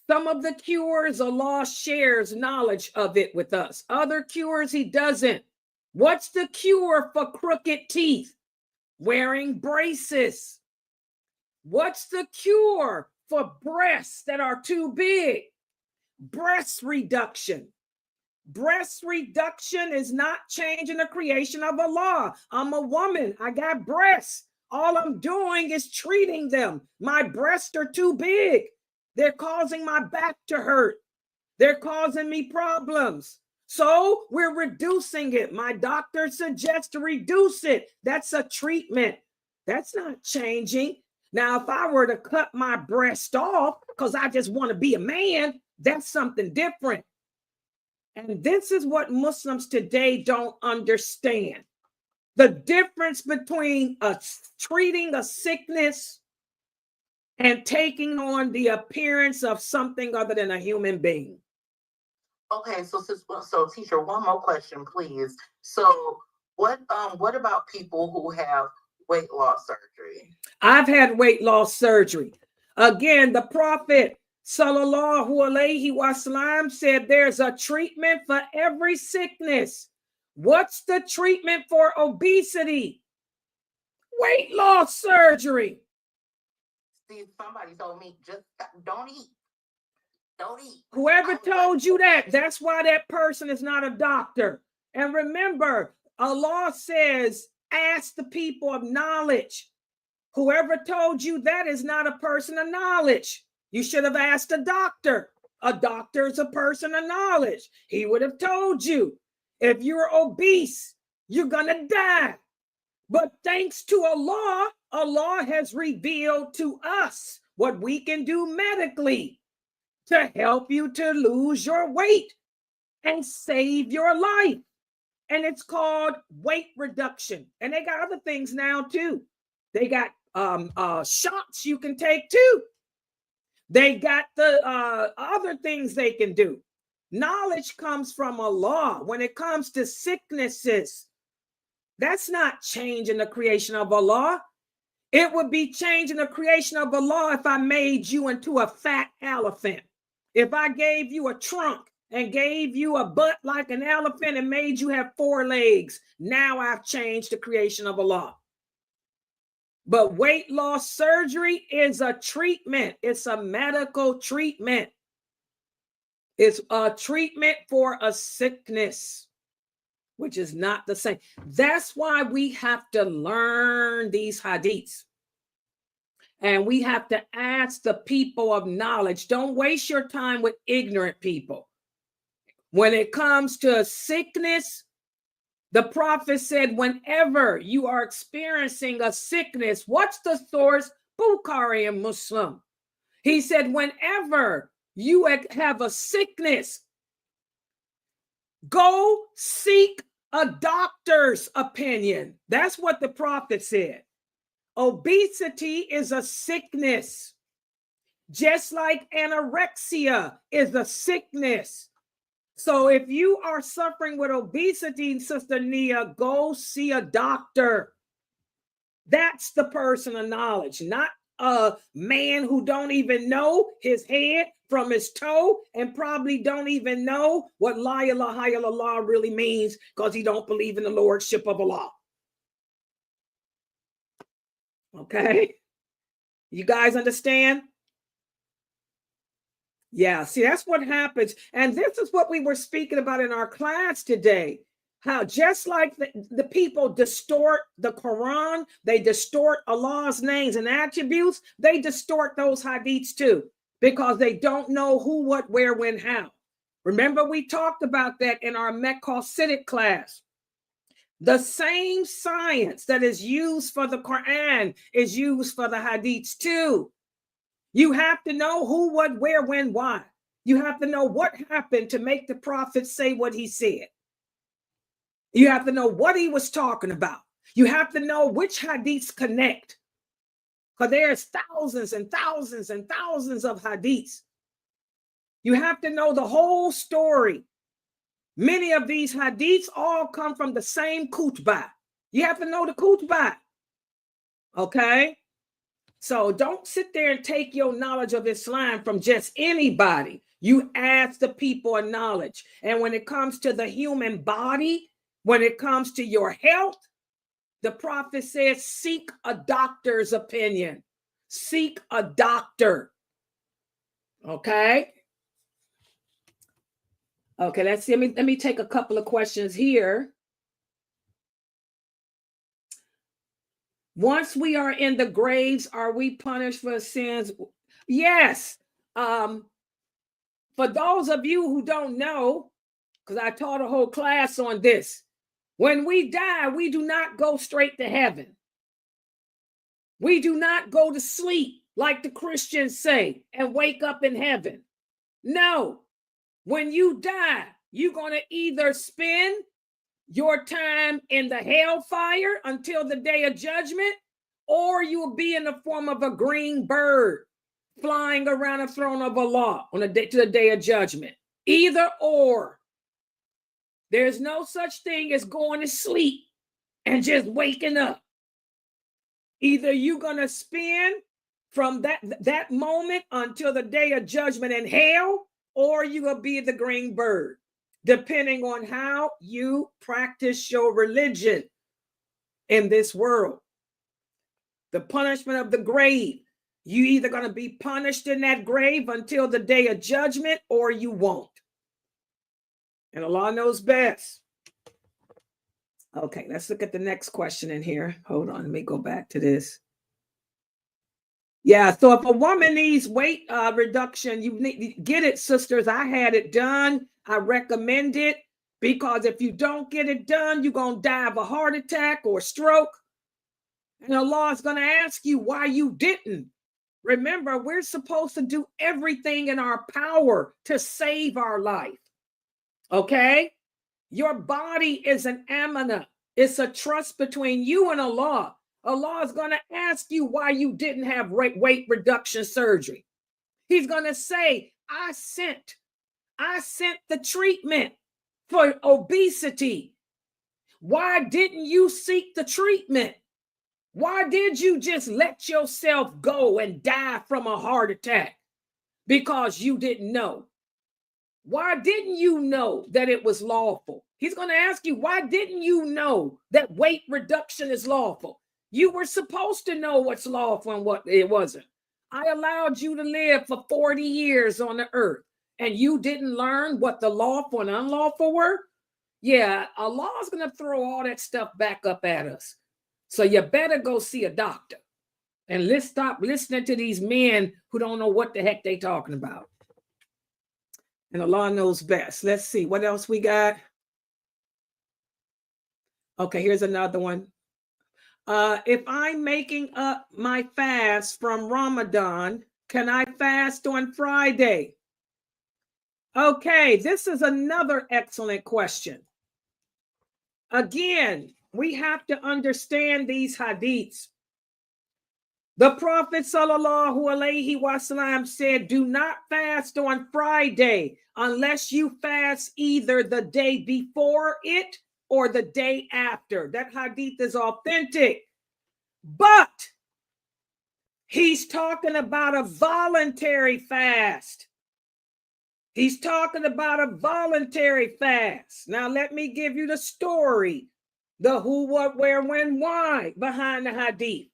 Some of the cures, Allah shares knowledge of it with us. Other cures, he doesn't. What's the cure for crooked teeth? Wearing braces. What's the cure for breasts that are too big? Breast reduction. Breast reduction is not changing the creation of Allah. I'm a woman. I got breasts. All I'm doing is treating them. My breasts are too big. They're causing my back to hurt. They're causing me problems. So we're reducing it. My doctor suggests to reduce it. That's a treatment. That's not changing. Now, if I were to cut my breast off because I just want to be a man, that's something different. And this is what Muslims today don't understand. The difference between treating a sickness and taking on the appearance of something other than a human being. Okay, so teacher, one more question, please. So what about people who have weight loss surgery? I've had weight loss surgery. Again, the Prophet sallallahu alaihi wasallam said there's a treatment for every sickness. What's the treatment for obesity? Weight loss surgery. See, somebody told me just don't eat. Don't eat. Whoever told you that, that's why that person is not a doctor. And remember, Allah says, ask the people of knowledge. Whoever told you that is not a person of knowledge. You should have asked a doctor. A doctor is a person of knowledge. He would have told you, if you're obese, you're going to die. But thanks to Allah, Allah has revealed to us what we can do medically to help you to lose your weight and save your life. And it's called weight reduction. And they got other things now too. They got shots you can take too. They got the other things they can do. Knowledge comes from Allah. When it comes to sicknesses, that's not changing the creation of Allah. It would be changing the creation of Allah if I made you into a fat elephant. If I gave you a trunk and gave you a butt like an elephant and made you have 4 legs, now I've changed the creation of Allah. But weight loss surgery is a treatment. It's a medical treatment. It's a treatment for a sickness, which is not the same. That's why we have to learn these hadiths. And we have to ask the people of knowledge. Don't waste your time with ignorant people. When it comes to sickness, the prophet said, whenever you are experiencing a sickness, what's the source? Bukhari and Muslim. He said, whenever you have a sickness, go seek a doctor's opinion. That's what the prophet said. Obesity is a sickness, just like anorexia is a sickness. So if you are suffering with obesity, Sister Nia, go see a doctor. That's the person of knowledge, not a man who don't even know his head from his toe and probably don't even know what la ilaha illallah really means because he don't believe in the lordship of Allah. Okay. You guys understand? Yeah, see, that's what happens. And this is what we were speaking about in our class today. How just like the people distort the Quran, they distort Allah's names and attributes, they distort those hadiths too, because they don't know who, what, where, when, how. Remember, we talked about that in our Mechalcidic class. The same science that is used for the Quran is used for the hadiths too. You have to know who, what, where, when, why. You have to know what happened to make the prophet say what he said. You have to know what he was talking about. You have to know which hadiths connect. Because there's thousands and thousands and thousands of hadiths. You have to know the whole story. Many of these hadiths all come from the same khutbah. You have to know the khutbah. Okay? So don't sit there and take your knowledge of Islam from just anybody. You ask the people of knowledge. And when it comes to the human body, when it comes to your health, the prophet says, seek a doctor's opinion. Seek a doctor. Okay? Okay, let's see. Let me take a couple of questions here. Once we are in the graves, are we punished for sins? Yes. For those of you who don't know, because I taught a whole class on this, when we die, we do not go straight to heaven. We do not go to sleep like the Christians say and wake up in heaven. No. When you die, you're going to either spend your time in the hellfire until the day of judgment, or you will be in the form of a green bird flying around the throne of Allah on the day to the day of judgment. Either or. There's no such thing as going to sleep and just waking up. Either you're going to spend from that moment until the day of judgment in hell, or you will be the green bird, depending on how you practice your religion in this world. The punishment of the grave, you either going to be punished in that grave until the day of judgment, or you won't. And Allah knows best. Okay, let's look at the next question in here. Hold on, let me go back to this. Yeah, so if a woman needs weight reduction, you need to get it, sisters. I had it done. I recommend it, because if you don't get it done, you're going to die of a heart attack or stroke. And Allah is going to ask you why you didn't. Remember, we're supposed to do everything in our power to save our life. Okay? Your body is an amanah. It's a trust between you and Allah. Allah is going to ask you why you didn't have weight reduction surgery. He's going to say, I sent the treatment for obesity. Why didn't you seek the treatment? Why did you just let yourself go and die from a heart attack? Because you didn't know. Why didn't you know that it was lawful? He's going to ask you, why didn't you know that weight reduction is lawful? You were supposed to know what's lawful and what it wasn't. I allowed you to live for 40 years on the earth, and you didn't learn what the lawful and unlawful were? Yeah, Allah's going to throw all that stuff back up at us. So you better go see a doctor. And let's stop listening to these men who don't know what the heck they're talking about. And Allah knows best. Let's see what else we got. Okay, here's another one. If I'm making up my fast from Ramadan, can I fast on Friday? Okay, this is another excellent question. Again, we have to understand these hadiths. The Prophet sallallahu alaihi wasallam said, do not fast on Friday unless you fast either the day before it or the day after. That hadith is authentic. But he's talking about a voluntary fast. He's talking about a voluntary fast. Now, let me give you the story, the who, what, where, when, why behind the hadith.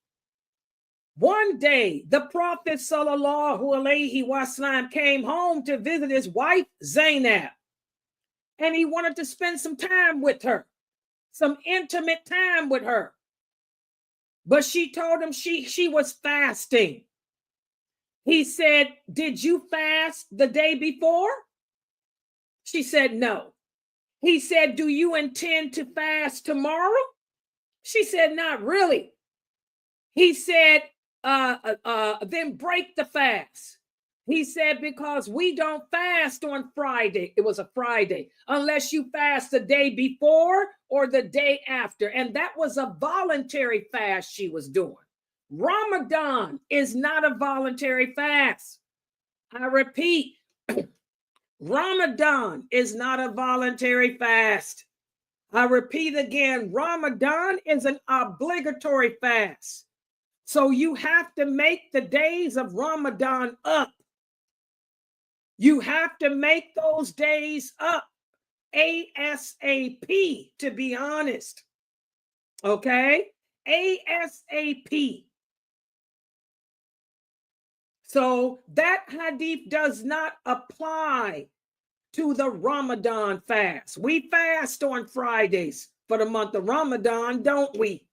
One day, the Prophet sallallahu alaihi wasallam came home to visit his wife Zainab, and he wanted to spend some time with her, some intimate time with her. But she told him she was fasting. He said, "Did you fast the day before?" She said, "No." He said, "Do you intend to fast tomorrow?" She said, "Not really." He said, then break the fast. He said, "Because we don't fast on Friday." It was a Friday, unless you fast the day before or the day after. And that was a voluntary fast she was doing. Ramadan is not a voluntary fast. I repeat, Ramadan is not a voluntary fast. I repeat again, Ramadan is an obligatory fast. So you have to make the days of Ramadan up. You have to make those days up ASAP, to be honest. Okay? ASAP. So that hadith does not apply to the Ramadan fast. We fast on Fridays for the month of Ramadan, don't we?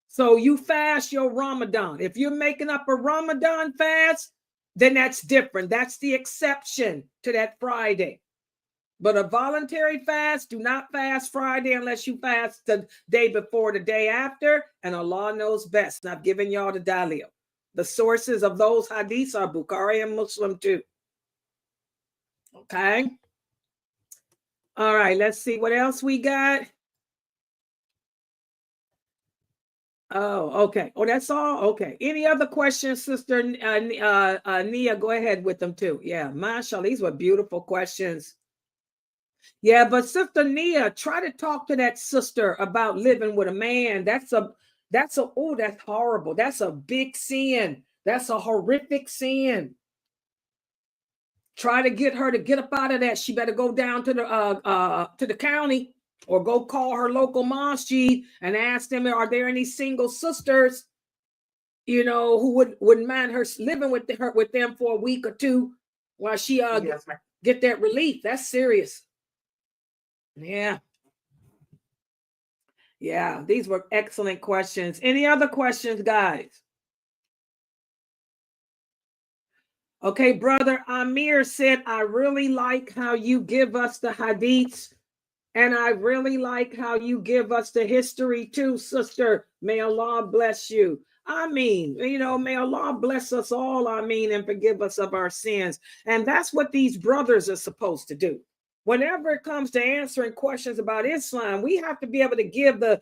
So you fast your Ramadan. If you're making up a Ramadan fast, then that's different. That's the exception to that Friday. But a voluntary fast, do not fast Friday unless you fast the day before, the day after, and Allah knows best. And I've given y'all the dalil. The sources of those hadiths are Bukhari and Muslim too. Okay. All right, let's see what else we got. Oh, okay. Oh, that's all? Okay. Any other questions, Sister Nia? Go ahead with them too. Yeah, mashallah, these were beautiful questions. Yeah, but Sister Nia, try to talk to that sister about living with a man. That's horrible. That's a big sin. That's a horrific sin. Try to get her to get up out of that. She better go down to the county or go call her local masjid and ask them, are there any single sisters, who wouldn't mind her living with them for a week or two while she get that relief. That's serious. Yeah. Yeah, these were excellent questions. Any other questions, guys? Okay, Brother Amir said, I really like how you give us the hadiths, and I really like how you give us the history too, sister. May Allah bless you. I mean, may Allah bless us all, and forgive us of our sins. And that's what these brothers are supposed to do. Whenever it comes to answering questions about Islam, we have to be able to give the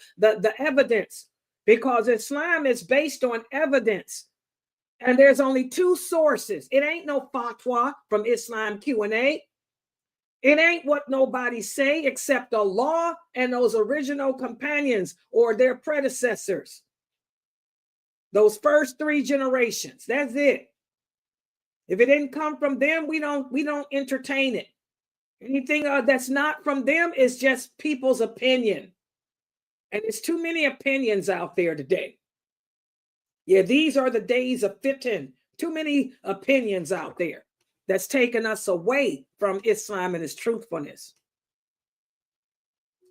evidence, because Islam is based on evidence. And there's only two sources. It ain't no fatwa from Islam Q&A. It ain't what nobody say except Allah and those original companions or their predecessors. Those first 3 generations. That's it. If it didn't come from them, we don't entertain it. Anything that's not from them is just people's opinion. And there's too many opinions out there today. Yeah, these are the days of fitan. Too many opinions out there that's taken us away from Islam and its truthfulness.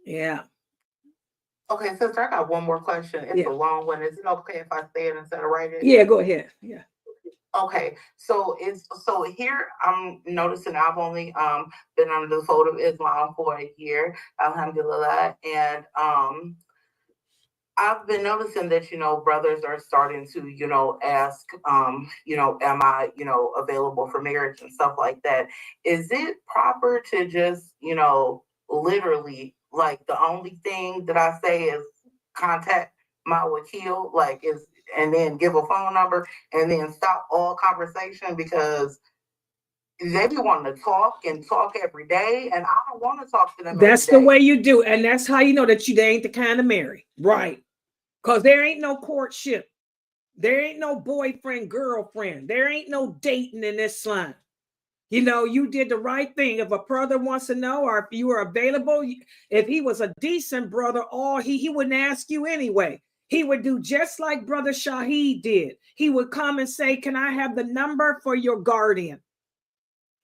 Yeah. Okay, sister, I got one more question. It's a long one. Is it okay if I say it instead of write it? Yeah, go ahead. Yeah. Okay, so here I'm noticing I've only been under the fold of Islam for a year, alhamdulillah, and I've been noticing that, brothers are starting to, ask, am I, available for marriage and stuff like that. Is it proper to just, literally, like, the only thing that I say is contact my wakil, and then give a phone number and then stop all conversation, because they be wanting to talk every day, and I don't want to talk to them. That's the way you do, and that's how you know that they ain't the kind of marry, right? Because there ain't no courtship, there ain't no boyfriend girlfriend, there ain't no dating in Islam. You did the right thing. If a brother wants to know, or if you are available, if he was a decent brother, he wouldn't ask you anyway. He would do just like Brother Shaheed did. He would come and say, can I have the number for your guardian?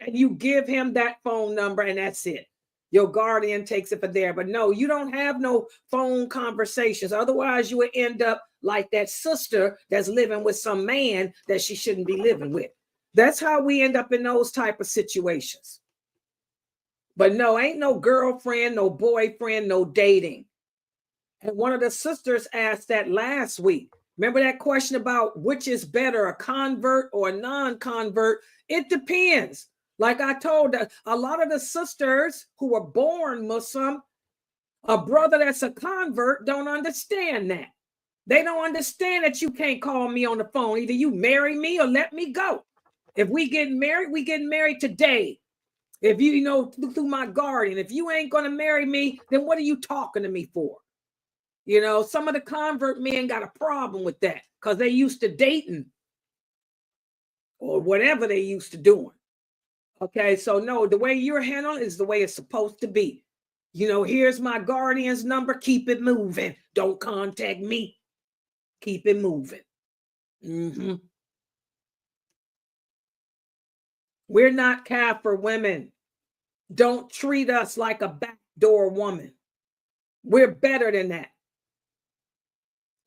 And you give him that phone number and that's it. Your guardian takes it from there. But no, you don't have no phone conversations. Otherwise, you would end up like that sister that's living with some man that she shouldn't be living with. That's how we end up in those type of situations. But no, ain't no girlfriend, no boyfriend, no dating. And one of the sisters asked that last week. Remember that question about which is better, a convert or a non-convert? It depends. Like I told a lot of the sisters who were born Muslim, a brother that's a convert don't understand that. They don't understand that you can't call me on the phone. Either you marry me or let me go. If we get married today. If you know through my guardian, if you ain't going to marry me, then what are you talking to me for? You know, some of the convert men got a problem with that because they used to dating or whatever they used to doing. Okay, so no, the way you're handling is the way it's supposed to be. You know, here's my guardian's number. Keep it moving. Don't contact me. Keep it moving. We're not kafir women. Don't treat us like a backdoor woman. We're better than that.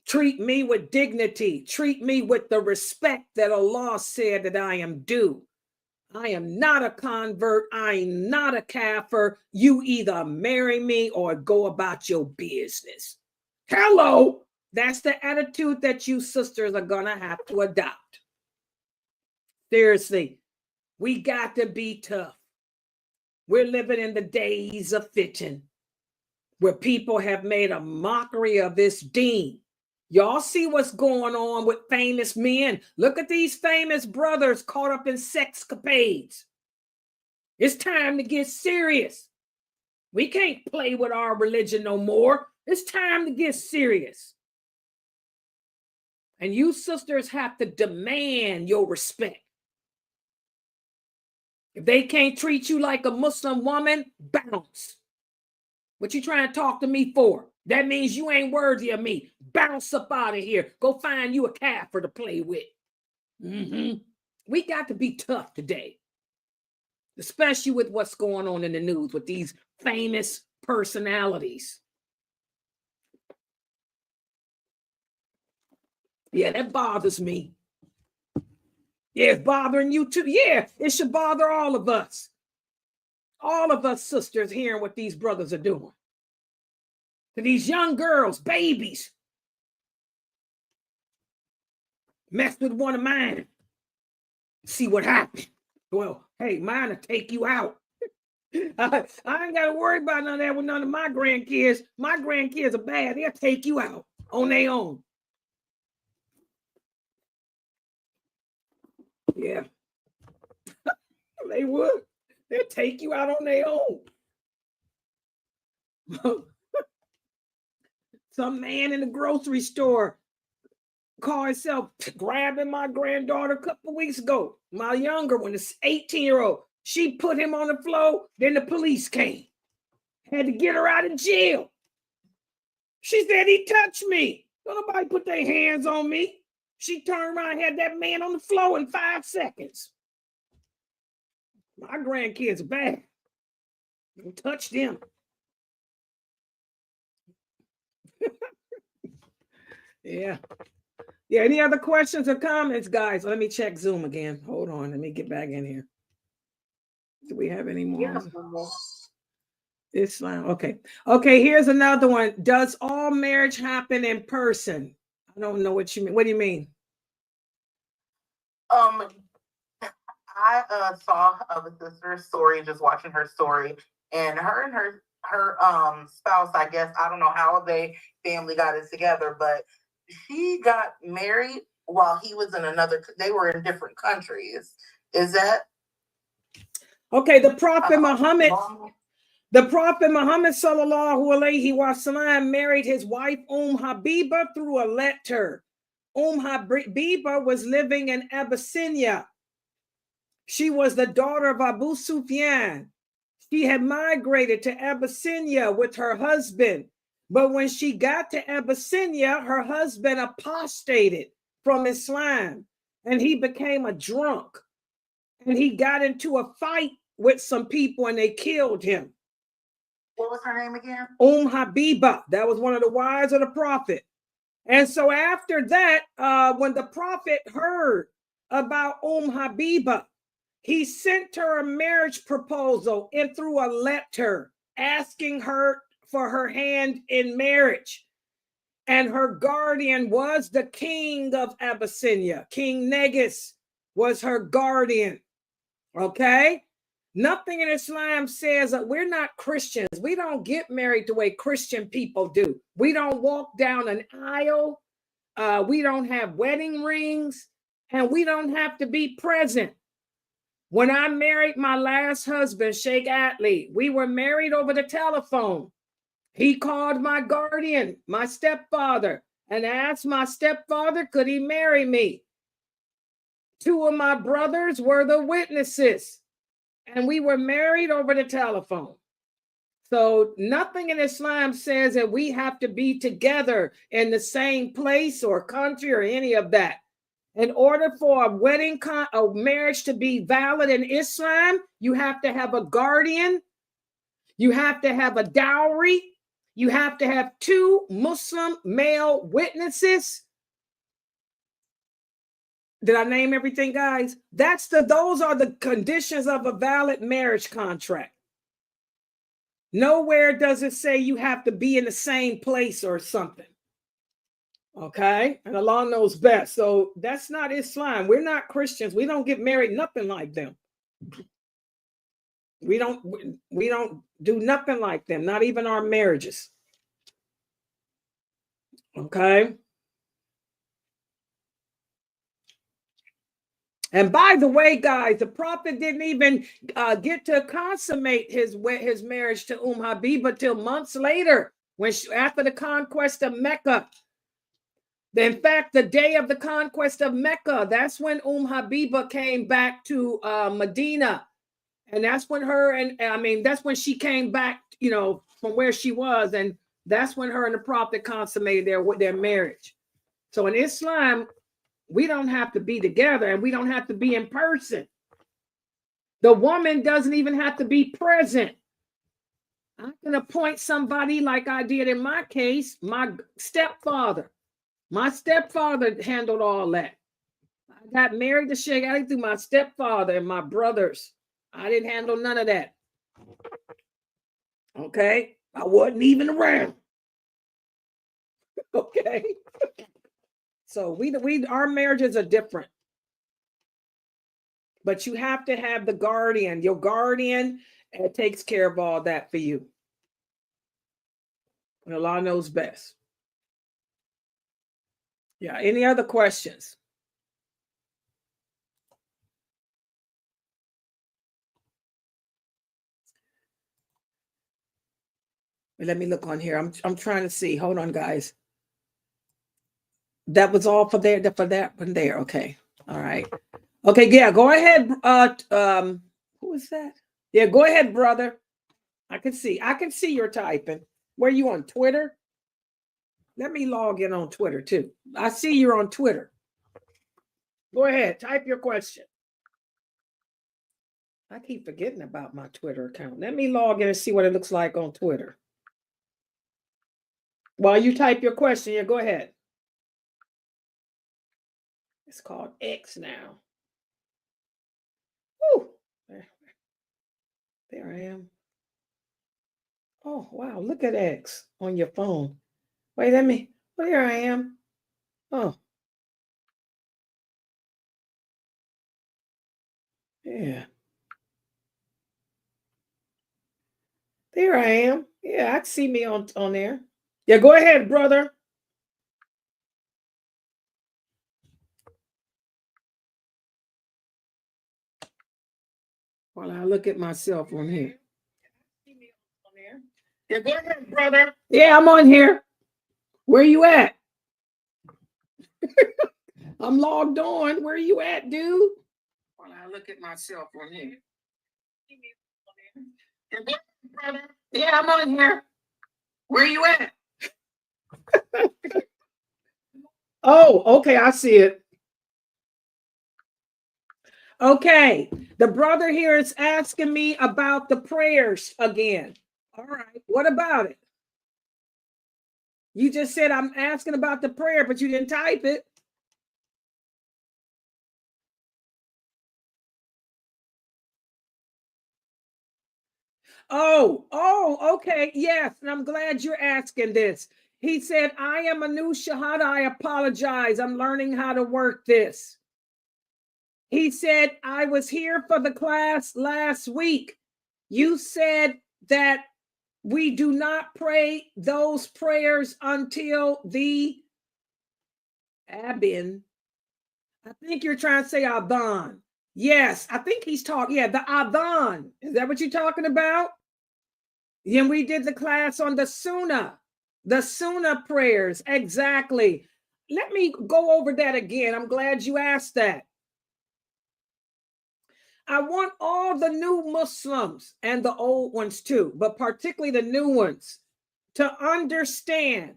Treat me with dignity. Treat me with the respect that Allah said that I am due. I am not a convert. I am not a kafir. You either marry me or go about your business. Hello. That's the attitude that you sisters are going to have to adopt. Seriously, we got to be tough. We're living in the days of fitting where people have made a mockery of this deen. Y'all see what's going on with famous men. Look at these famous brothers caught up in sexcapades. It's time to get serious. We can't play with our religion no more. It's time to get serious. And you sisters have to demand your respect. If they can't treat you like a Muslim woman, bounce. What you trying to talk to me for? That means you ain't worthy of me. Bounce up out of here. Go find you a kafir to play with. We got to be tough today, especially with what's going on in the news with these famous personalities. Yeah, that bothers me. Yeah, it's bothering you too. Yeah, it should bother all of us. All of us sisters hearing what these brothers are doing. To these young girls, babies. Mess with one of mine. See what happens. Well, hey, mine will take you out. I ain't got to worry about none of that with none of my grandkids. My grandkids are bad. They'll take you out on their own. Yeah. They would. They'll take you out on their own. Some man in the grocery store called himself grabbing my granddaughter a couple of weeks ago. My younger one, this 18-year-old, she put him on the floor. Then the police came. Had to get her out of jail. She said he touched me. Don't nobody put their hands on me. She turned around and had that man on the floor in 5 seconds. My grandkids are bad. Don't touch them. Yeah. Yeah. Any other questions or comments, guys? Let me check Zoom again. Hold on. Let me get back in here. Do we have any more? Yeah. Islam. Okay. Okay. Here's another one. Does all marriage happen in person? I don't know what you mean. What do you mean? I saw of a sister's story, just watching her story, and her spouse, I guess, I don't know how they family got it together, but she got married while he was in they were in different countries. Is that okay? The Prophet Muhammad sallallahu alaihi wasallam married his wife Habiba through a letter. Habiba was living in Abyssinia. She was the daughter of Abu Sufyan. She had migrated to Abyssinia with her husband. But when she got to Abyssinia, her husband apostated from Islam and he became a drunk. And he got into a fight with some people and they killed him. What was her name again? Habiba. That was one of the wives of the prophet. And so after that, when the prophet heard about Habiba, he sent her a marriage proposal and through a letter asking her for her hand in marriage. And her guardian was the king of Abyssinia. King Negus was her guardian. Okay? Nothing in Islam says that we're not Christians. We don't get married the way Christian people do. We don't walk down an aisle. We don't have wedding rings. And we don't have to be present. When I married my last husband, Sheikh Atlee, we were married over the telephone. He called my guardian, my stepfather, and asked my stepfather, could he marry me? 2 of my brothers were the witnesses, and we were married over the telephone. So nothing in Islam says that we have to be together in the same place or country or any of that. In order for a marriage to be valid in Islam, you have to have a guardian, you have to have a dowry, you have to have 2 Muslim male witnesses. Did I name everything, guys? Those are the conditions of a valid marriage contract. Nowhere does it say you have to be in the same place or something. Okay? And Allah knows best. So that's not Islam. We're not Christians. We don't get married, nothing like them. We don't do nothing like them, not even our marriages. Okay? And by the way, guys, the prophet didn't even get to consummate his marriage to Habiba till months later, after the conquest of Mecca. In fact, the day of the conquest of Mecca, that's when Habiba came back to Medina. And that's when that's when she came back, from where she was. And that's when her and the prophet consummated their marriage. So in Islam, we don't have to be together and we don't have to be in person. The woman doesn't even have to be present. I can appoint somebody like I did in my case, my stepfather. My stepfather handled all that. I got married to Sheikh Ali through my stepfather and my brothers. I didn't handle none of that. Okay? I wasn't even around. Okay? So our marriages are different. But you have to have the guardian. Your guardian takes care of all that for you. And Allah knows best. Yeah, any other questions? Let me look on here. I'm trying to see. Hold on, guys. That was all for that one there. Okay. All right. Okay, yeah, go ahead. Who is that? Yeah, go ahead, brother. I can see you're typing. Where are you on Twitter? Let me log in on Twitter too. I see you're on Twitter. Go ahead, type your question. I keep forgetting about my Twitter account. Let me log in and see what it looks like on Twitter. While you type your question, yeah, go ahead. It's called X now. Woo! There I am. Oh, wow. Look at X on your phone. Wait, well, here I am. Oh. Yeah. There I am. Yeah, I can see me on there. Yeah, go ahead, brother. While I look at myself on here. Yeah, go ahead, brother. Yeah, I'm on here. Where you at? I'm logged on. Where you at, dude? While I look at myself on here. Yeah, I'm on here. Where you at? Oh, okay, I see it. Okay, the brother here is asking me about the prayers again. All right, what about it? You just said I'm asking about the prayer, but you didn't type it. Oh, okay, yes, and I'm glad you're asking this. He said, I am a new Shahada. I apologize. I'm learning how to work this. He said, I was here for the class last week. You said that we do not pray those prayers until the Abin. I think you're trying to say Adhan. Yes, I think he's talking. Yeah, the Adhan. Is that what you're talking about? Then we did the class on the Sunnah prayers. Exactly. Let me go over that again. I'm glad you asked that. I want all the new Muslims and the old ones too, but particularly the new ones, to understand.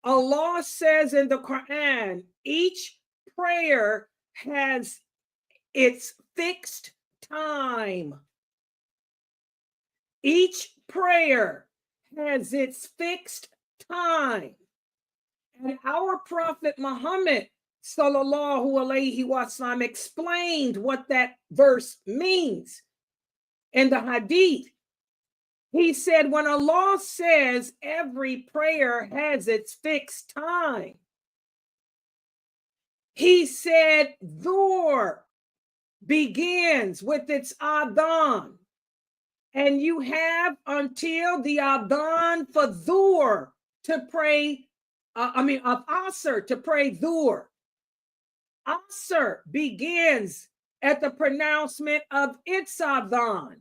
Allah says in the Quran, each prayer has its fixed time. Each prayer has its fixed time. And our Prophet Muhammad sallallahu alaihi wasallam explained what that verse means in the hadith. He said, when Allah says every prayer has its fixed time, he said, Dhuhr begins with its Adhan. And you have until the Adhan for Dhuhr to pray, of Asr to pray Dhuhr. Asr begins at the pronouncement of its Adhan.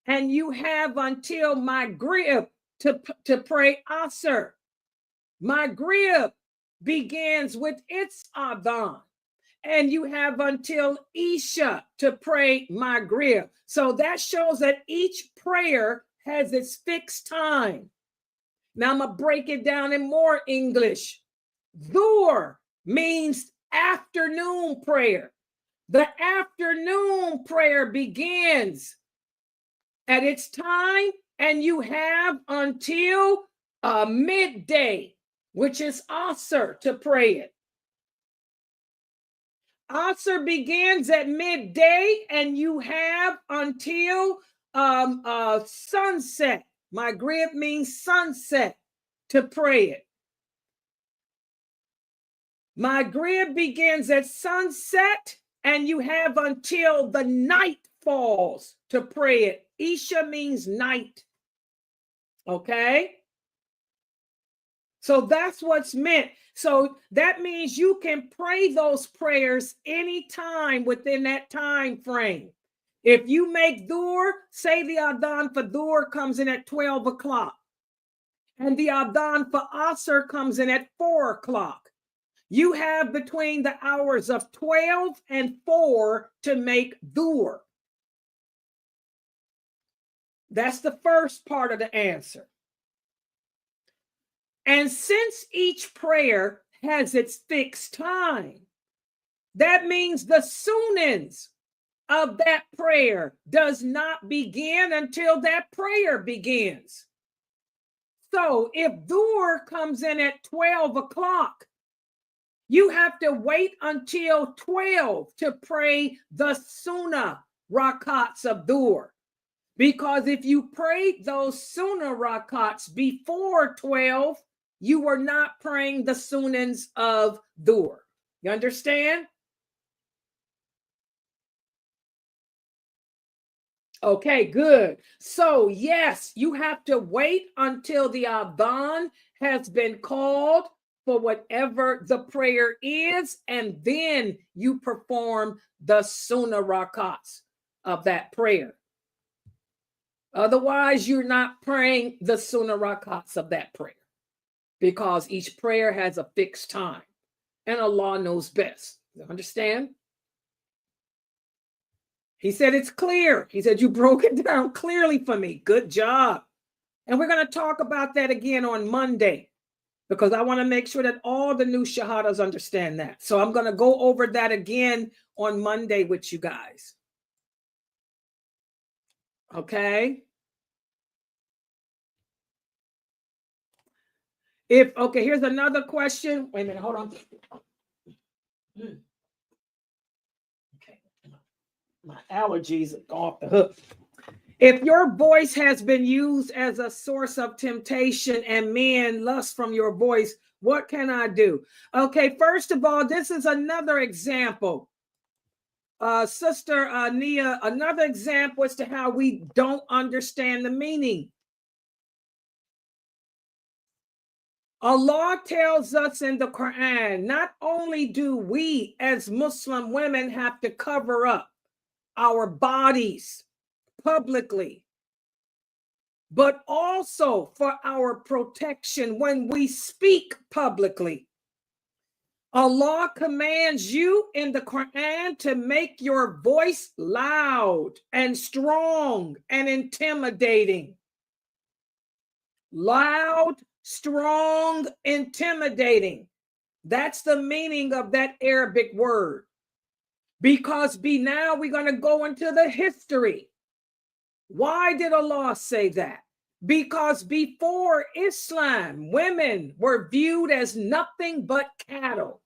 And you have until Maghrib to pray Asr. Maghrib begins with its Adhan. And you have until Isha to pray Maghrib. So that shows that each prayer has its fixed time. Now I'm going to break it down in more English. Dhuhr means afternoon prayer. The afternoon prayer begins at its time, and you have until midday, which is Asr, to pray it. Asr begins at midday, and you have until sunset. Maghrib means sunset, to pray it. Maghrib begins at sunset, and you have until the night falls to pray it. Isha means night. Okay? So that's what's meant. So that means you can pray those prayers anytime within that time frame. If you make Dhuhr, say the Adhan for Dhuhr comes in at 12 o'clock. And the Adhan for Asr comes in at 4 o'clock. You have between the hours of 12 and 4 to make Dhuhr. That's the first part of the answer. And since each prayer has its fixed time, that means the sunans of that prayer does not begin until that prayer begins. So if Dhuhr comes in at 12 o'clock, you have to wait until 12 to pray the Sunnah rakats of Dhuhr. Because if you prayed those Sunnah rakats before 12, you were not praying the sunans of Dhuhr. You understand? Okay, good. So yes, you have to wait until the Adhan has been called for whatever the prayer is, and then you perform the Sunnah rakats of that prayer. Otherwise, you're not praying the Sunnah rakats of that prayer, because each prayer has a fixed time, and Allah knows best. You understand? He said it's clear. He said you broke it down clearly for me. Good job. And we're going to talk about that again on Monday. because I want to make sure that all the new shahadas understand that. So I'm going to go over that again on Monday with you guys. Okay. Okay, here's another question. Wait a minute, hold on. Okay, my allergies are off the hook. If your voice has been used as a source of temptation and men lust from your voice, what can I do? Okay, first of all, this is another example. Sister Nia, another example as to how we don't understand the meaning. Allah tells us in the Quran, not only do we as Muslim women have to cover up our bodies publicly, but also for our protection when we speak publicly. Allah commands you in the Quran to make your voice loud and strong and intimidating. Loud, strong, intimidating. That's the meaning of that Arabic word. Because now we're going to go into the history. Why did Allah say that? Because before Islam, women were viewed as nothing but cattle.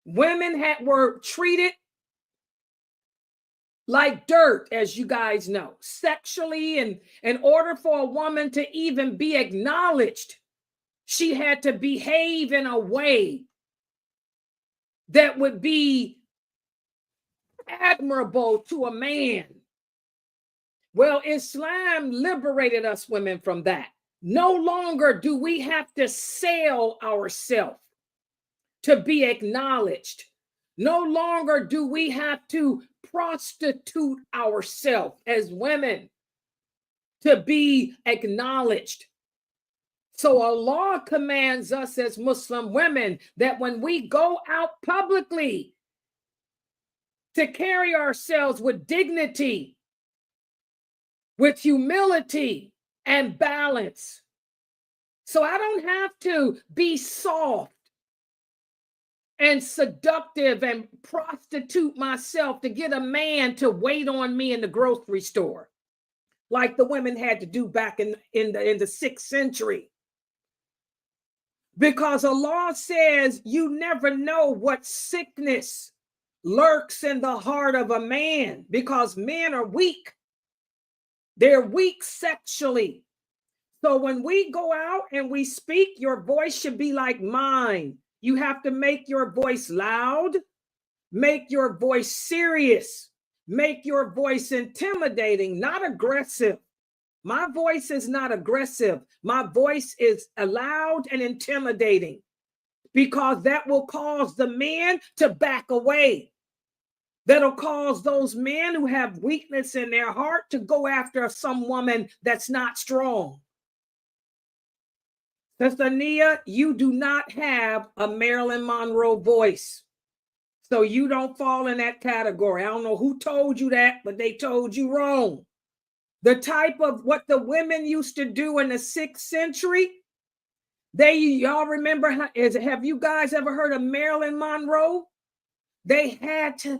Women were treated like dirt, as you guys know, sexually. And in order for a woman to even be acknowledged, she had to behave in a way that would be admirable to a man. Well, Islam liberated us women from that. No longer do we have to sell ourselves to be acknowledged. No longer do we have to prostitute ourselves as women to be acknowledged. So Allah commands us as Muslim women that when we go out publicly to carry ourselves with dignity, with humility and balance. So I don't have to be soft and seductive and prostitute myself to get a man to wait on me in the grocery store, like the women had to do back in the 6th century. Because Allah says you never know what sickness lurks in the heart of a man, because men are weak. They're weak sexually. So when we go out and we speak, your voice should be like mine. You have to make your voice loud, make your voice serious, make your voice intimidating, not aggressive. My voice is not aggressive. My voice is loud and intimidating, because that will cause the men to back away. That'll cause those men who have weakness in their heart to go after some woman that's not strong. Sister Nia, you do not have a Marilyn Monroe voice. So you don't fall in that category. I don't know who told you that, but they told you wrong. The type of what the women used to do in the 6th century, y'all remember, have you guys ever heard of Marilyn Monroe? They had to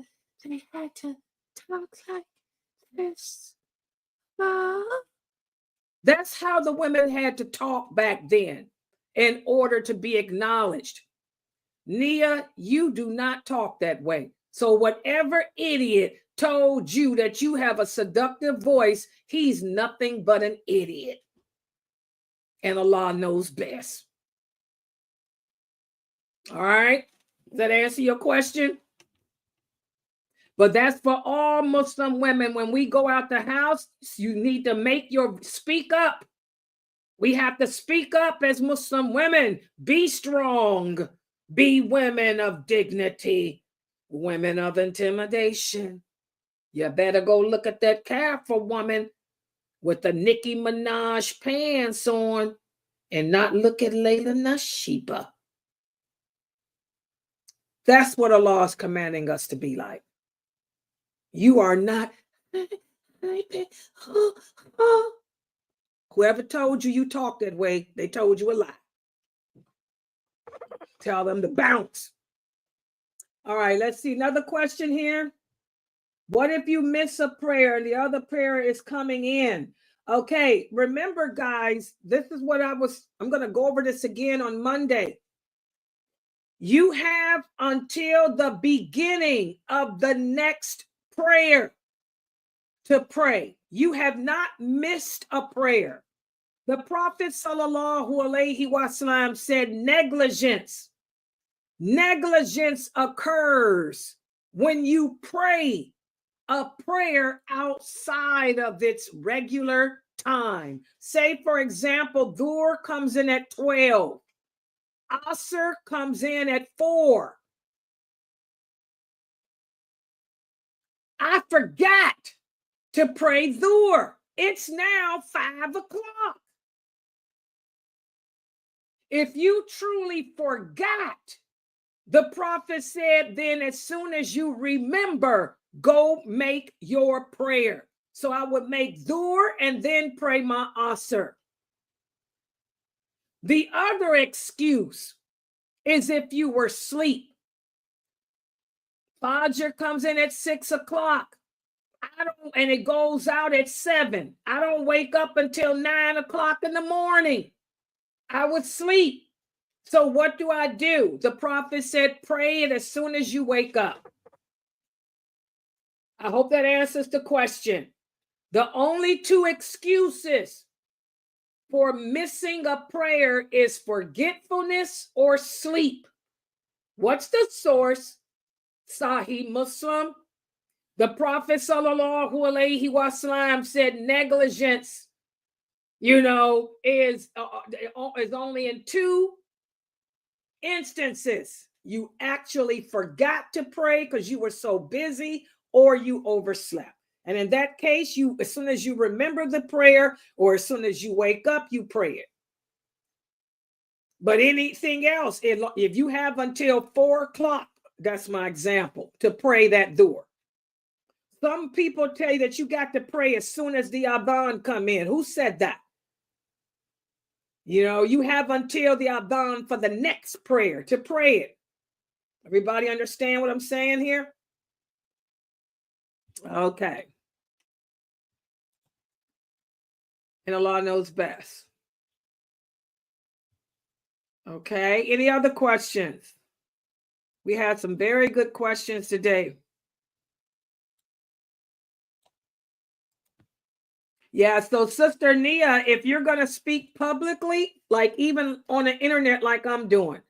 talk like this. That's how the women had to talk back then in order to be acknowledged. Nia, you do not talk that way. So whatever idiot told you that you have a seductive voice, he's nothing but an idiot. And Allah knows best. All right. Does that answer your question? But that's for all Muslim women. When we go out the house, you need to speak up. We have to speak up as Muslim women. Be strong. Be women of dignity. Women of intimidation. You better go look at that careful woman with the Nicki Minaj pants on and not look at Laila Nashiba. That's what Allah is commanding us to be like. You are not. Whoever told you talk that way, they told you a lie. Tell them to bounce. All right, let's see. Another question here. What if you miss a prayer and the other prayer is coming in? Okay, remember, guys, this is what I'm going to go over this again on Monday. You have until the beginning of the next prayer to pray. You have not missed a prayer. The Prophet sallallahu alaihi wasallam said negligence occurs when you pray a prayer outside of its regular time. Say, for example, Dhuhr comes in at 12. Asr comes in at 4. I forgot to pray Dhuhr. It's now 5 o'clock. If you truly forgot, the Prophet said, then as soon as you remember, go make your prayer. So I would make Dhuhr and then pray my Asr. The other excuse is if you were asleep. Fajr comes in at 6 o'clock. And it goes out at 7. I don't wake up until 9 o'clock in the morning. I would sleep. So what do? The Prophet said, pray it as soon as you wake up. I hope that answers the question. The only two excuses for missing a prayer is forgetfulness or sleep. What's the source? Sahih Muslim. The Prophet sallallahu alaihi wasallam said negligence, is only in 2 instances. You actually forgot to pray because you were so busy, or you overslept. And in that case, as soon as you remember the prayer or as soon as you wake up, you pray it. But anything else, if you have until 4 o'clock, that's my example, to pray that Dhuhr. Some people tell you that you got to pray as soon as the Adhan come in. Who said that? You have until the Adhan for the next prayer to pray it. Everybody understand what I'm saying here? Okay. And Allah knows best. Okay. Any other questions? We had some very good questions today. Yeah, so Sister Nia, if you're going to speak publicly, like even on the internet like I'm doing,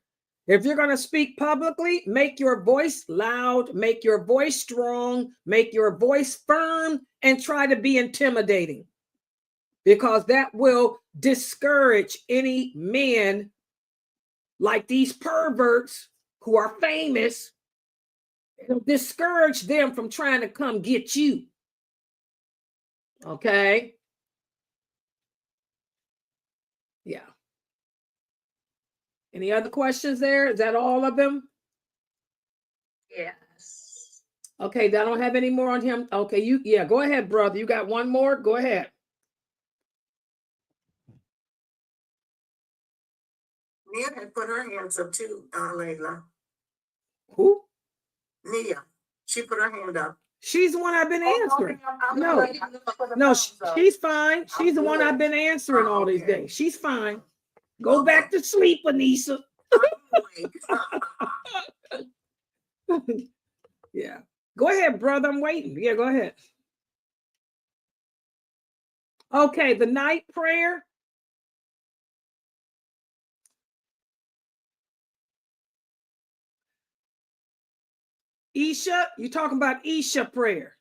if you're going to speak publicly, make your voice loud, make your voice strong, make your voice firm, and try to be intimidating, because that will discourage any men like these perverts who are famous. It'll discourage them from trying to come get you. Okay. Yeah. Any other questions there? Is that all of them? Yes. Okay, I don't have any more on him. Okay, go ahead, brother. You got one more? Go ahead. Nia had put her hands up too, Laila. Who? Nia. She put her hand up. She's the one I've been answering. No, she's fine. She's the one I've been answering all these days. She's fine. Go back to sleep, Anissa. Yeah. Go ahead, brother. I'm waiting. Yeah, go ahead. Okay, the night prayer. Isha, you're talking about Isha prayer.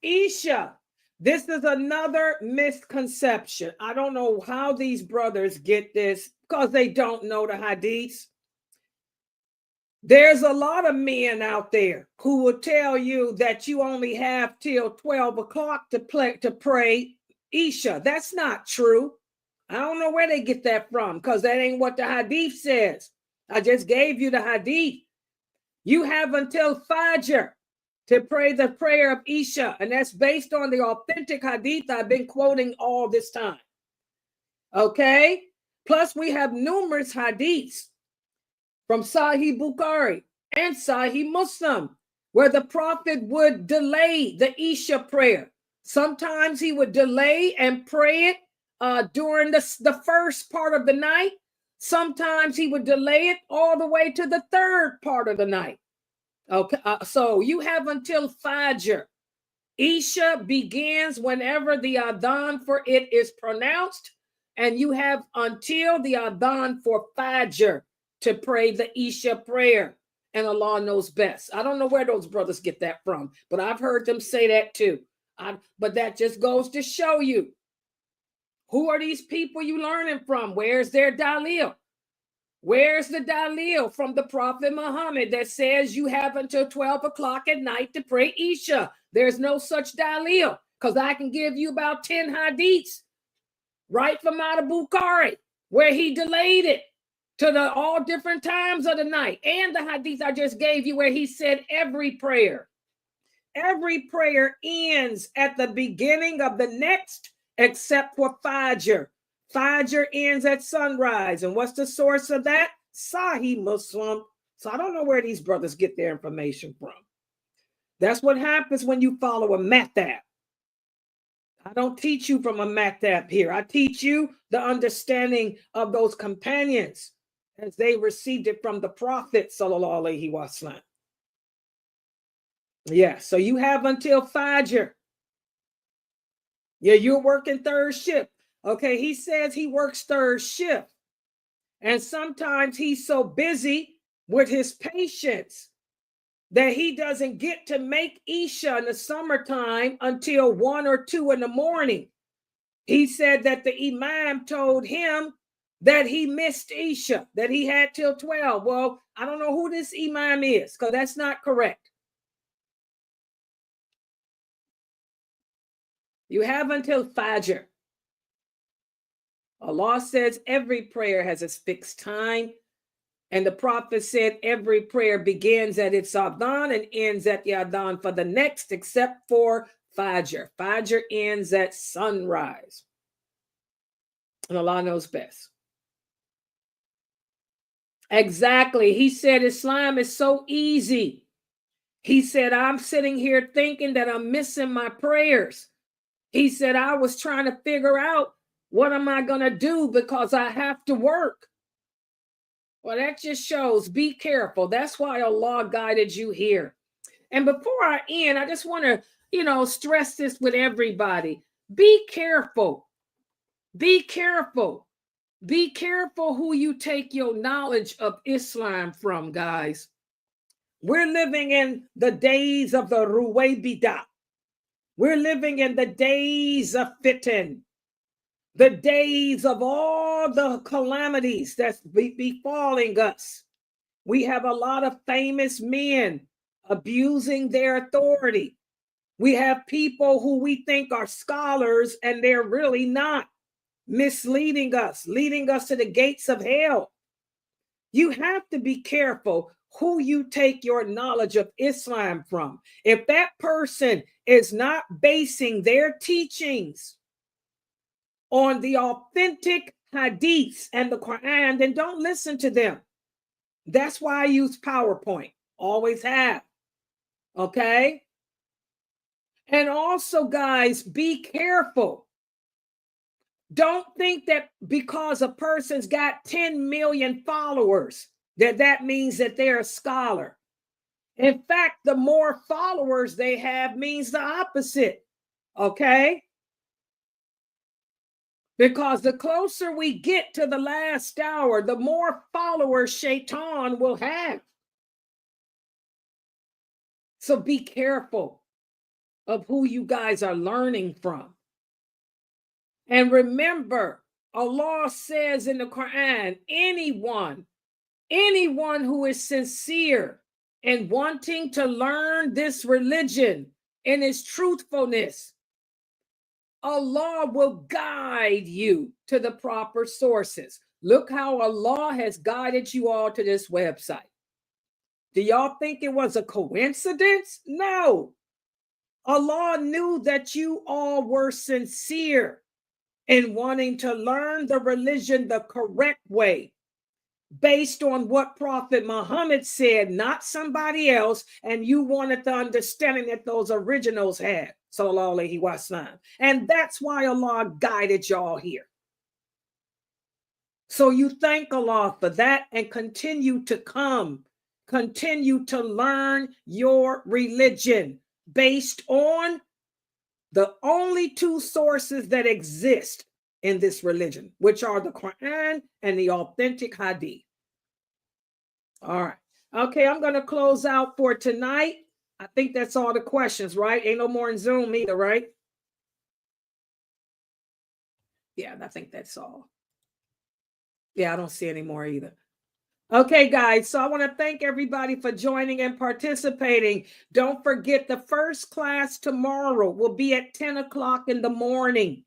Isha, this is another misconception. I don't know how these brothers get this, because they don't know the hadiths. There's a lot of men out there who will tell you that you only have till 12 o'clock to pray Isha. That's not true. I don't know where they get that from, because that ain't what the hadith says. I just gave you the hadith. You have until Fajr to pray the prayer of Isha, and that's based on the authentic hadith I've been quoting all this time. Okay? Plus, we have numerous hadiths from Sahih Bukhari and Sahih Muslim, where the Prophet would delay the Isha prayer. Sometimes he would delay and pray it during the first part of the night. Sometimes he would delay it all the way to the third part of the night. Okay, so you have until Fajr. Isha begins whenever the adhan for it is pronounced, and you have until the adhan for Fajr to pray the Isha prayer, and Allah knows best. I don't know where those brothers get that from, but I've heard them say that too. But that just goes to show you, who are these people you learning from? Where's their dalil? Where's the dalil from the Prophet Muhammad that says you have until 12 o'clock at night to pray Isha? There's no such dalil, because I can give you about 10 hadiths right from out of Bukhari where he delayed it to the all different times of the night, and the hadith I just gave you where he said every prayer ends at the beginning of the next except for Fajr. Fajr ends at sunrise. And what's the source of that? Sahih Muslim. So I don't know where these brothers get their information from. That's what happens when you follow a madhab. I don't teach you from a madhab here. I teach you the understanding of those companions as they received it from the Prophet, sallallahu alaihi wasallam. Yeah, so you have until Fajr. Yeah, you're working third shift. Okay, he says he works third shift. And sometimes he's so busy with his patients that he doesn't get to make Isha in the summertime until 1 or 2 in the morning. He said that the Imam told him that he missed Isha, that he had till 12. Well, I don't know who this Imam is, because that's not correct. You have until Fajr. Allah says every prayer has a fixed time. And the Prophet said every prayer begins at its adhan and ends at the adhan for the next, except for Fajr. Fajr ends at sunrise. And Allah knows best. Exactly. He said Islam is so easy. He said, I'm sitting here thinking that I'm missing my prayers. He said, I was trying to figure out what am I going to do because I have to work. Well, that just shows, be careful. That's why Allah guided you here. And before I end, I just want to, stress this with everybody. Be careful. Be careful. Be careful who you take your knowledge of Islam from, guys. We're living in the days of the Ruwaybidah. We're living in the days of fitan, the days of all the calamities that's befalling us. We have a lot of famous men abusing their authority. We have people who we think are scholars and they're really not, misleading us, leading us to the gates of hell. You have to be careful who you take your knowledge of Islam from. If that person is not basing their teachings on the authentic hadiths and the Quran, then don't listen to them. That's why I use PowerPoint. Always have. Okay? And also, guys, be careful. Don't think that because a person's got 10 million followers, that means that they're a scholar. In fact, the more followers they have means the opposite. Okay? Because the closer we get to the last hour, the more followers Shaitan will have. So be careful of who you guys are learning from. And remember, Allah says in the Quran, anyone who is sincere in wanting to learn this religion in its truthfulness, Allah will guide you to the proper sources. Look how Allah has guided you all to this website. Do y'all think it was a coincidence? No. Allah knew that you all were sincere in wanting to learn the religion the correct way. based on what Prophet Muhammad said, not somebody else, and you wanted the understanding that those originals had. Sallallahu alaihi wasallam. And that's why Allah guided y'all here. So you thank Allah for that and continue to come, continue to learn your religion based on the only two sources that exist in this religion, which are the Quran and the authentic Hadith. All right. Okay, I'm going to close out for tonight. I think that's all the questions, right? Ain't no more in Zoom either, right? Yeah, I think that's all. Yeah, I don't see any more either. Okay, guys, so I want to thank everybody for joining and participating. Don't forget the first class tomorrow will be at 10 o'clock in the morning.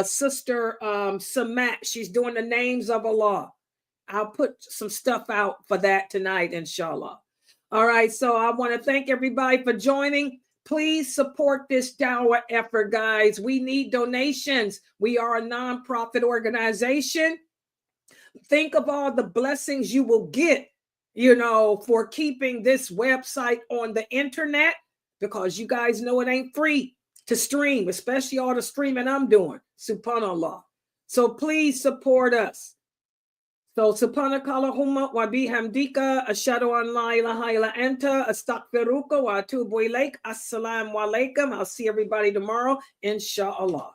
Sister Samat, she's doing the names of Allah. I'll put some stuff out for that tonight, inshallah. All right, so I want to thank everybody for joining. Please support this dawah effort, guys. We need donations. We are a nonprofit organization. Think of all the blessings you will get, for keeping this website on the internet, because you guys know it ain't free to stream, especially all the streaming I'm doing, subhanallah. So please support us. So subhanakallahumma wa bihamdika ashhadu an la ilaha illa anta astaghfiruka wa atubu ilaik. Assalamu alaikum. I'll see everybody tomorrow, inshallah.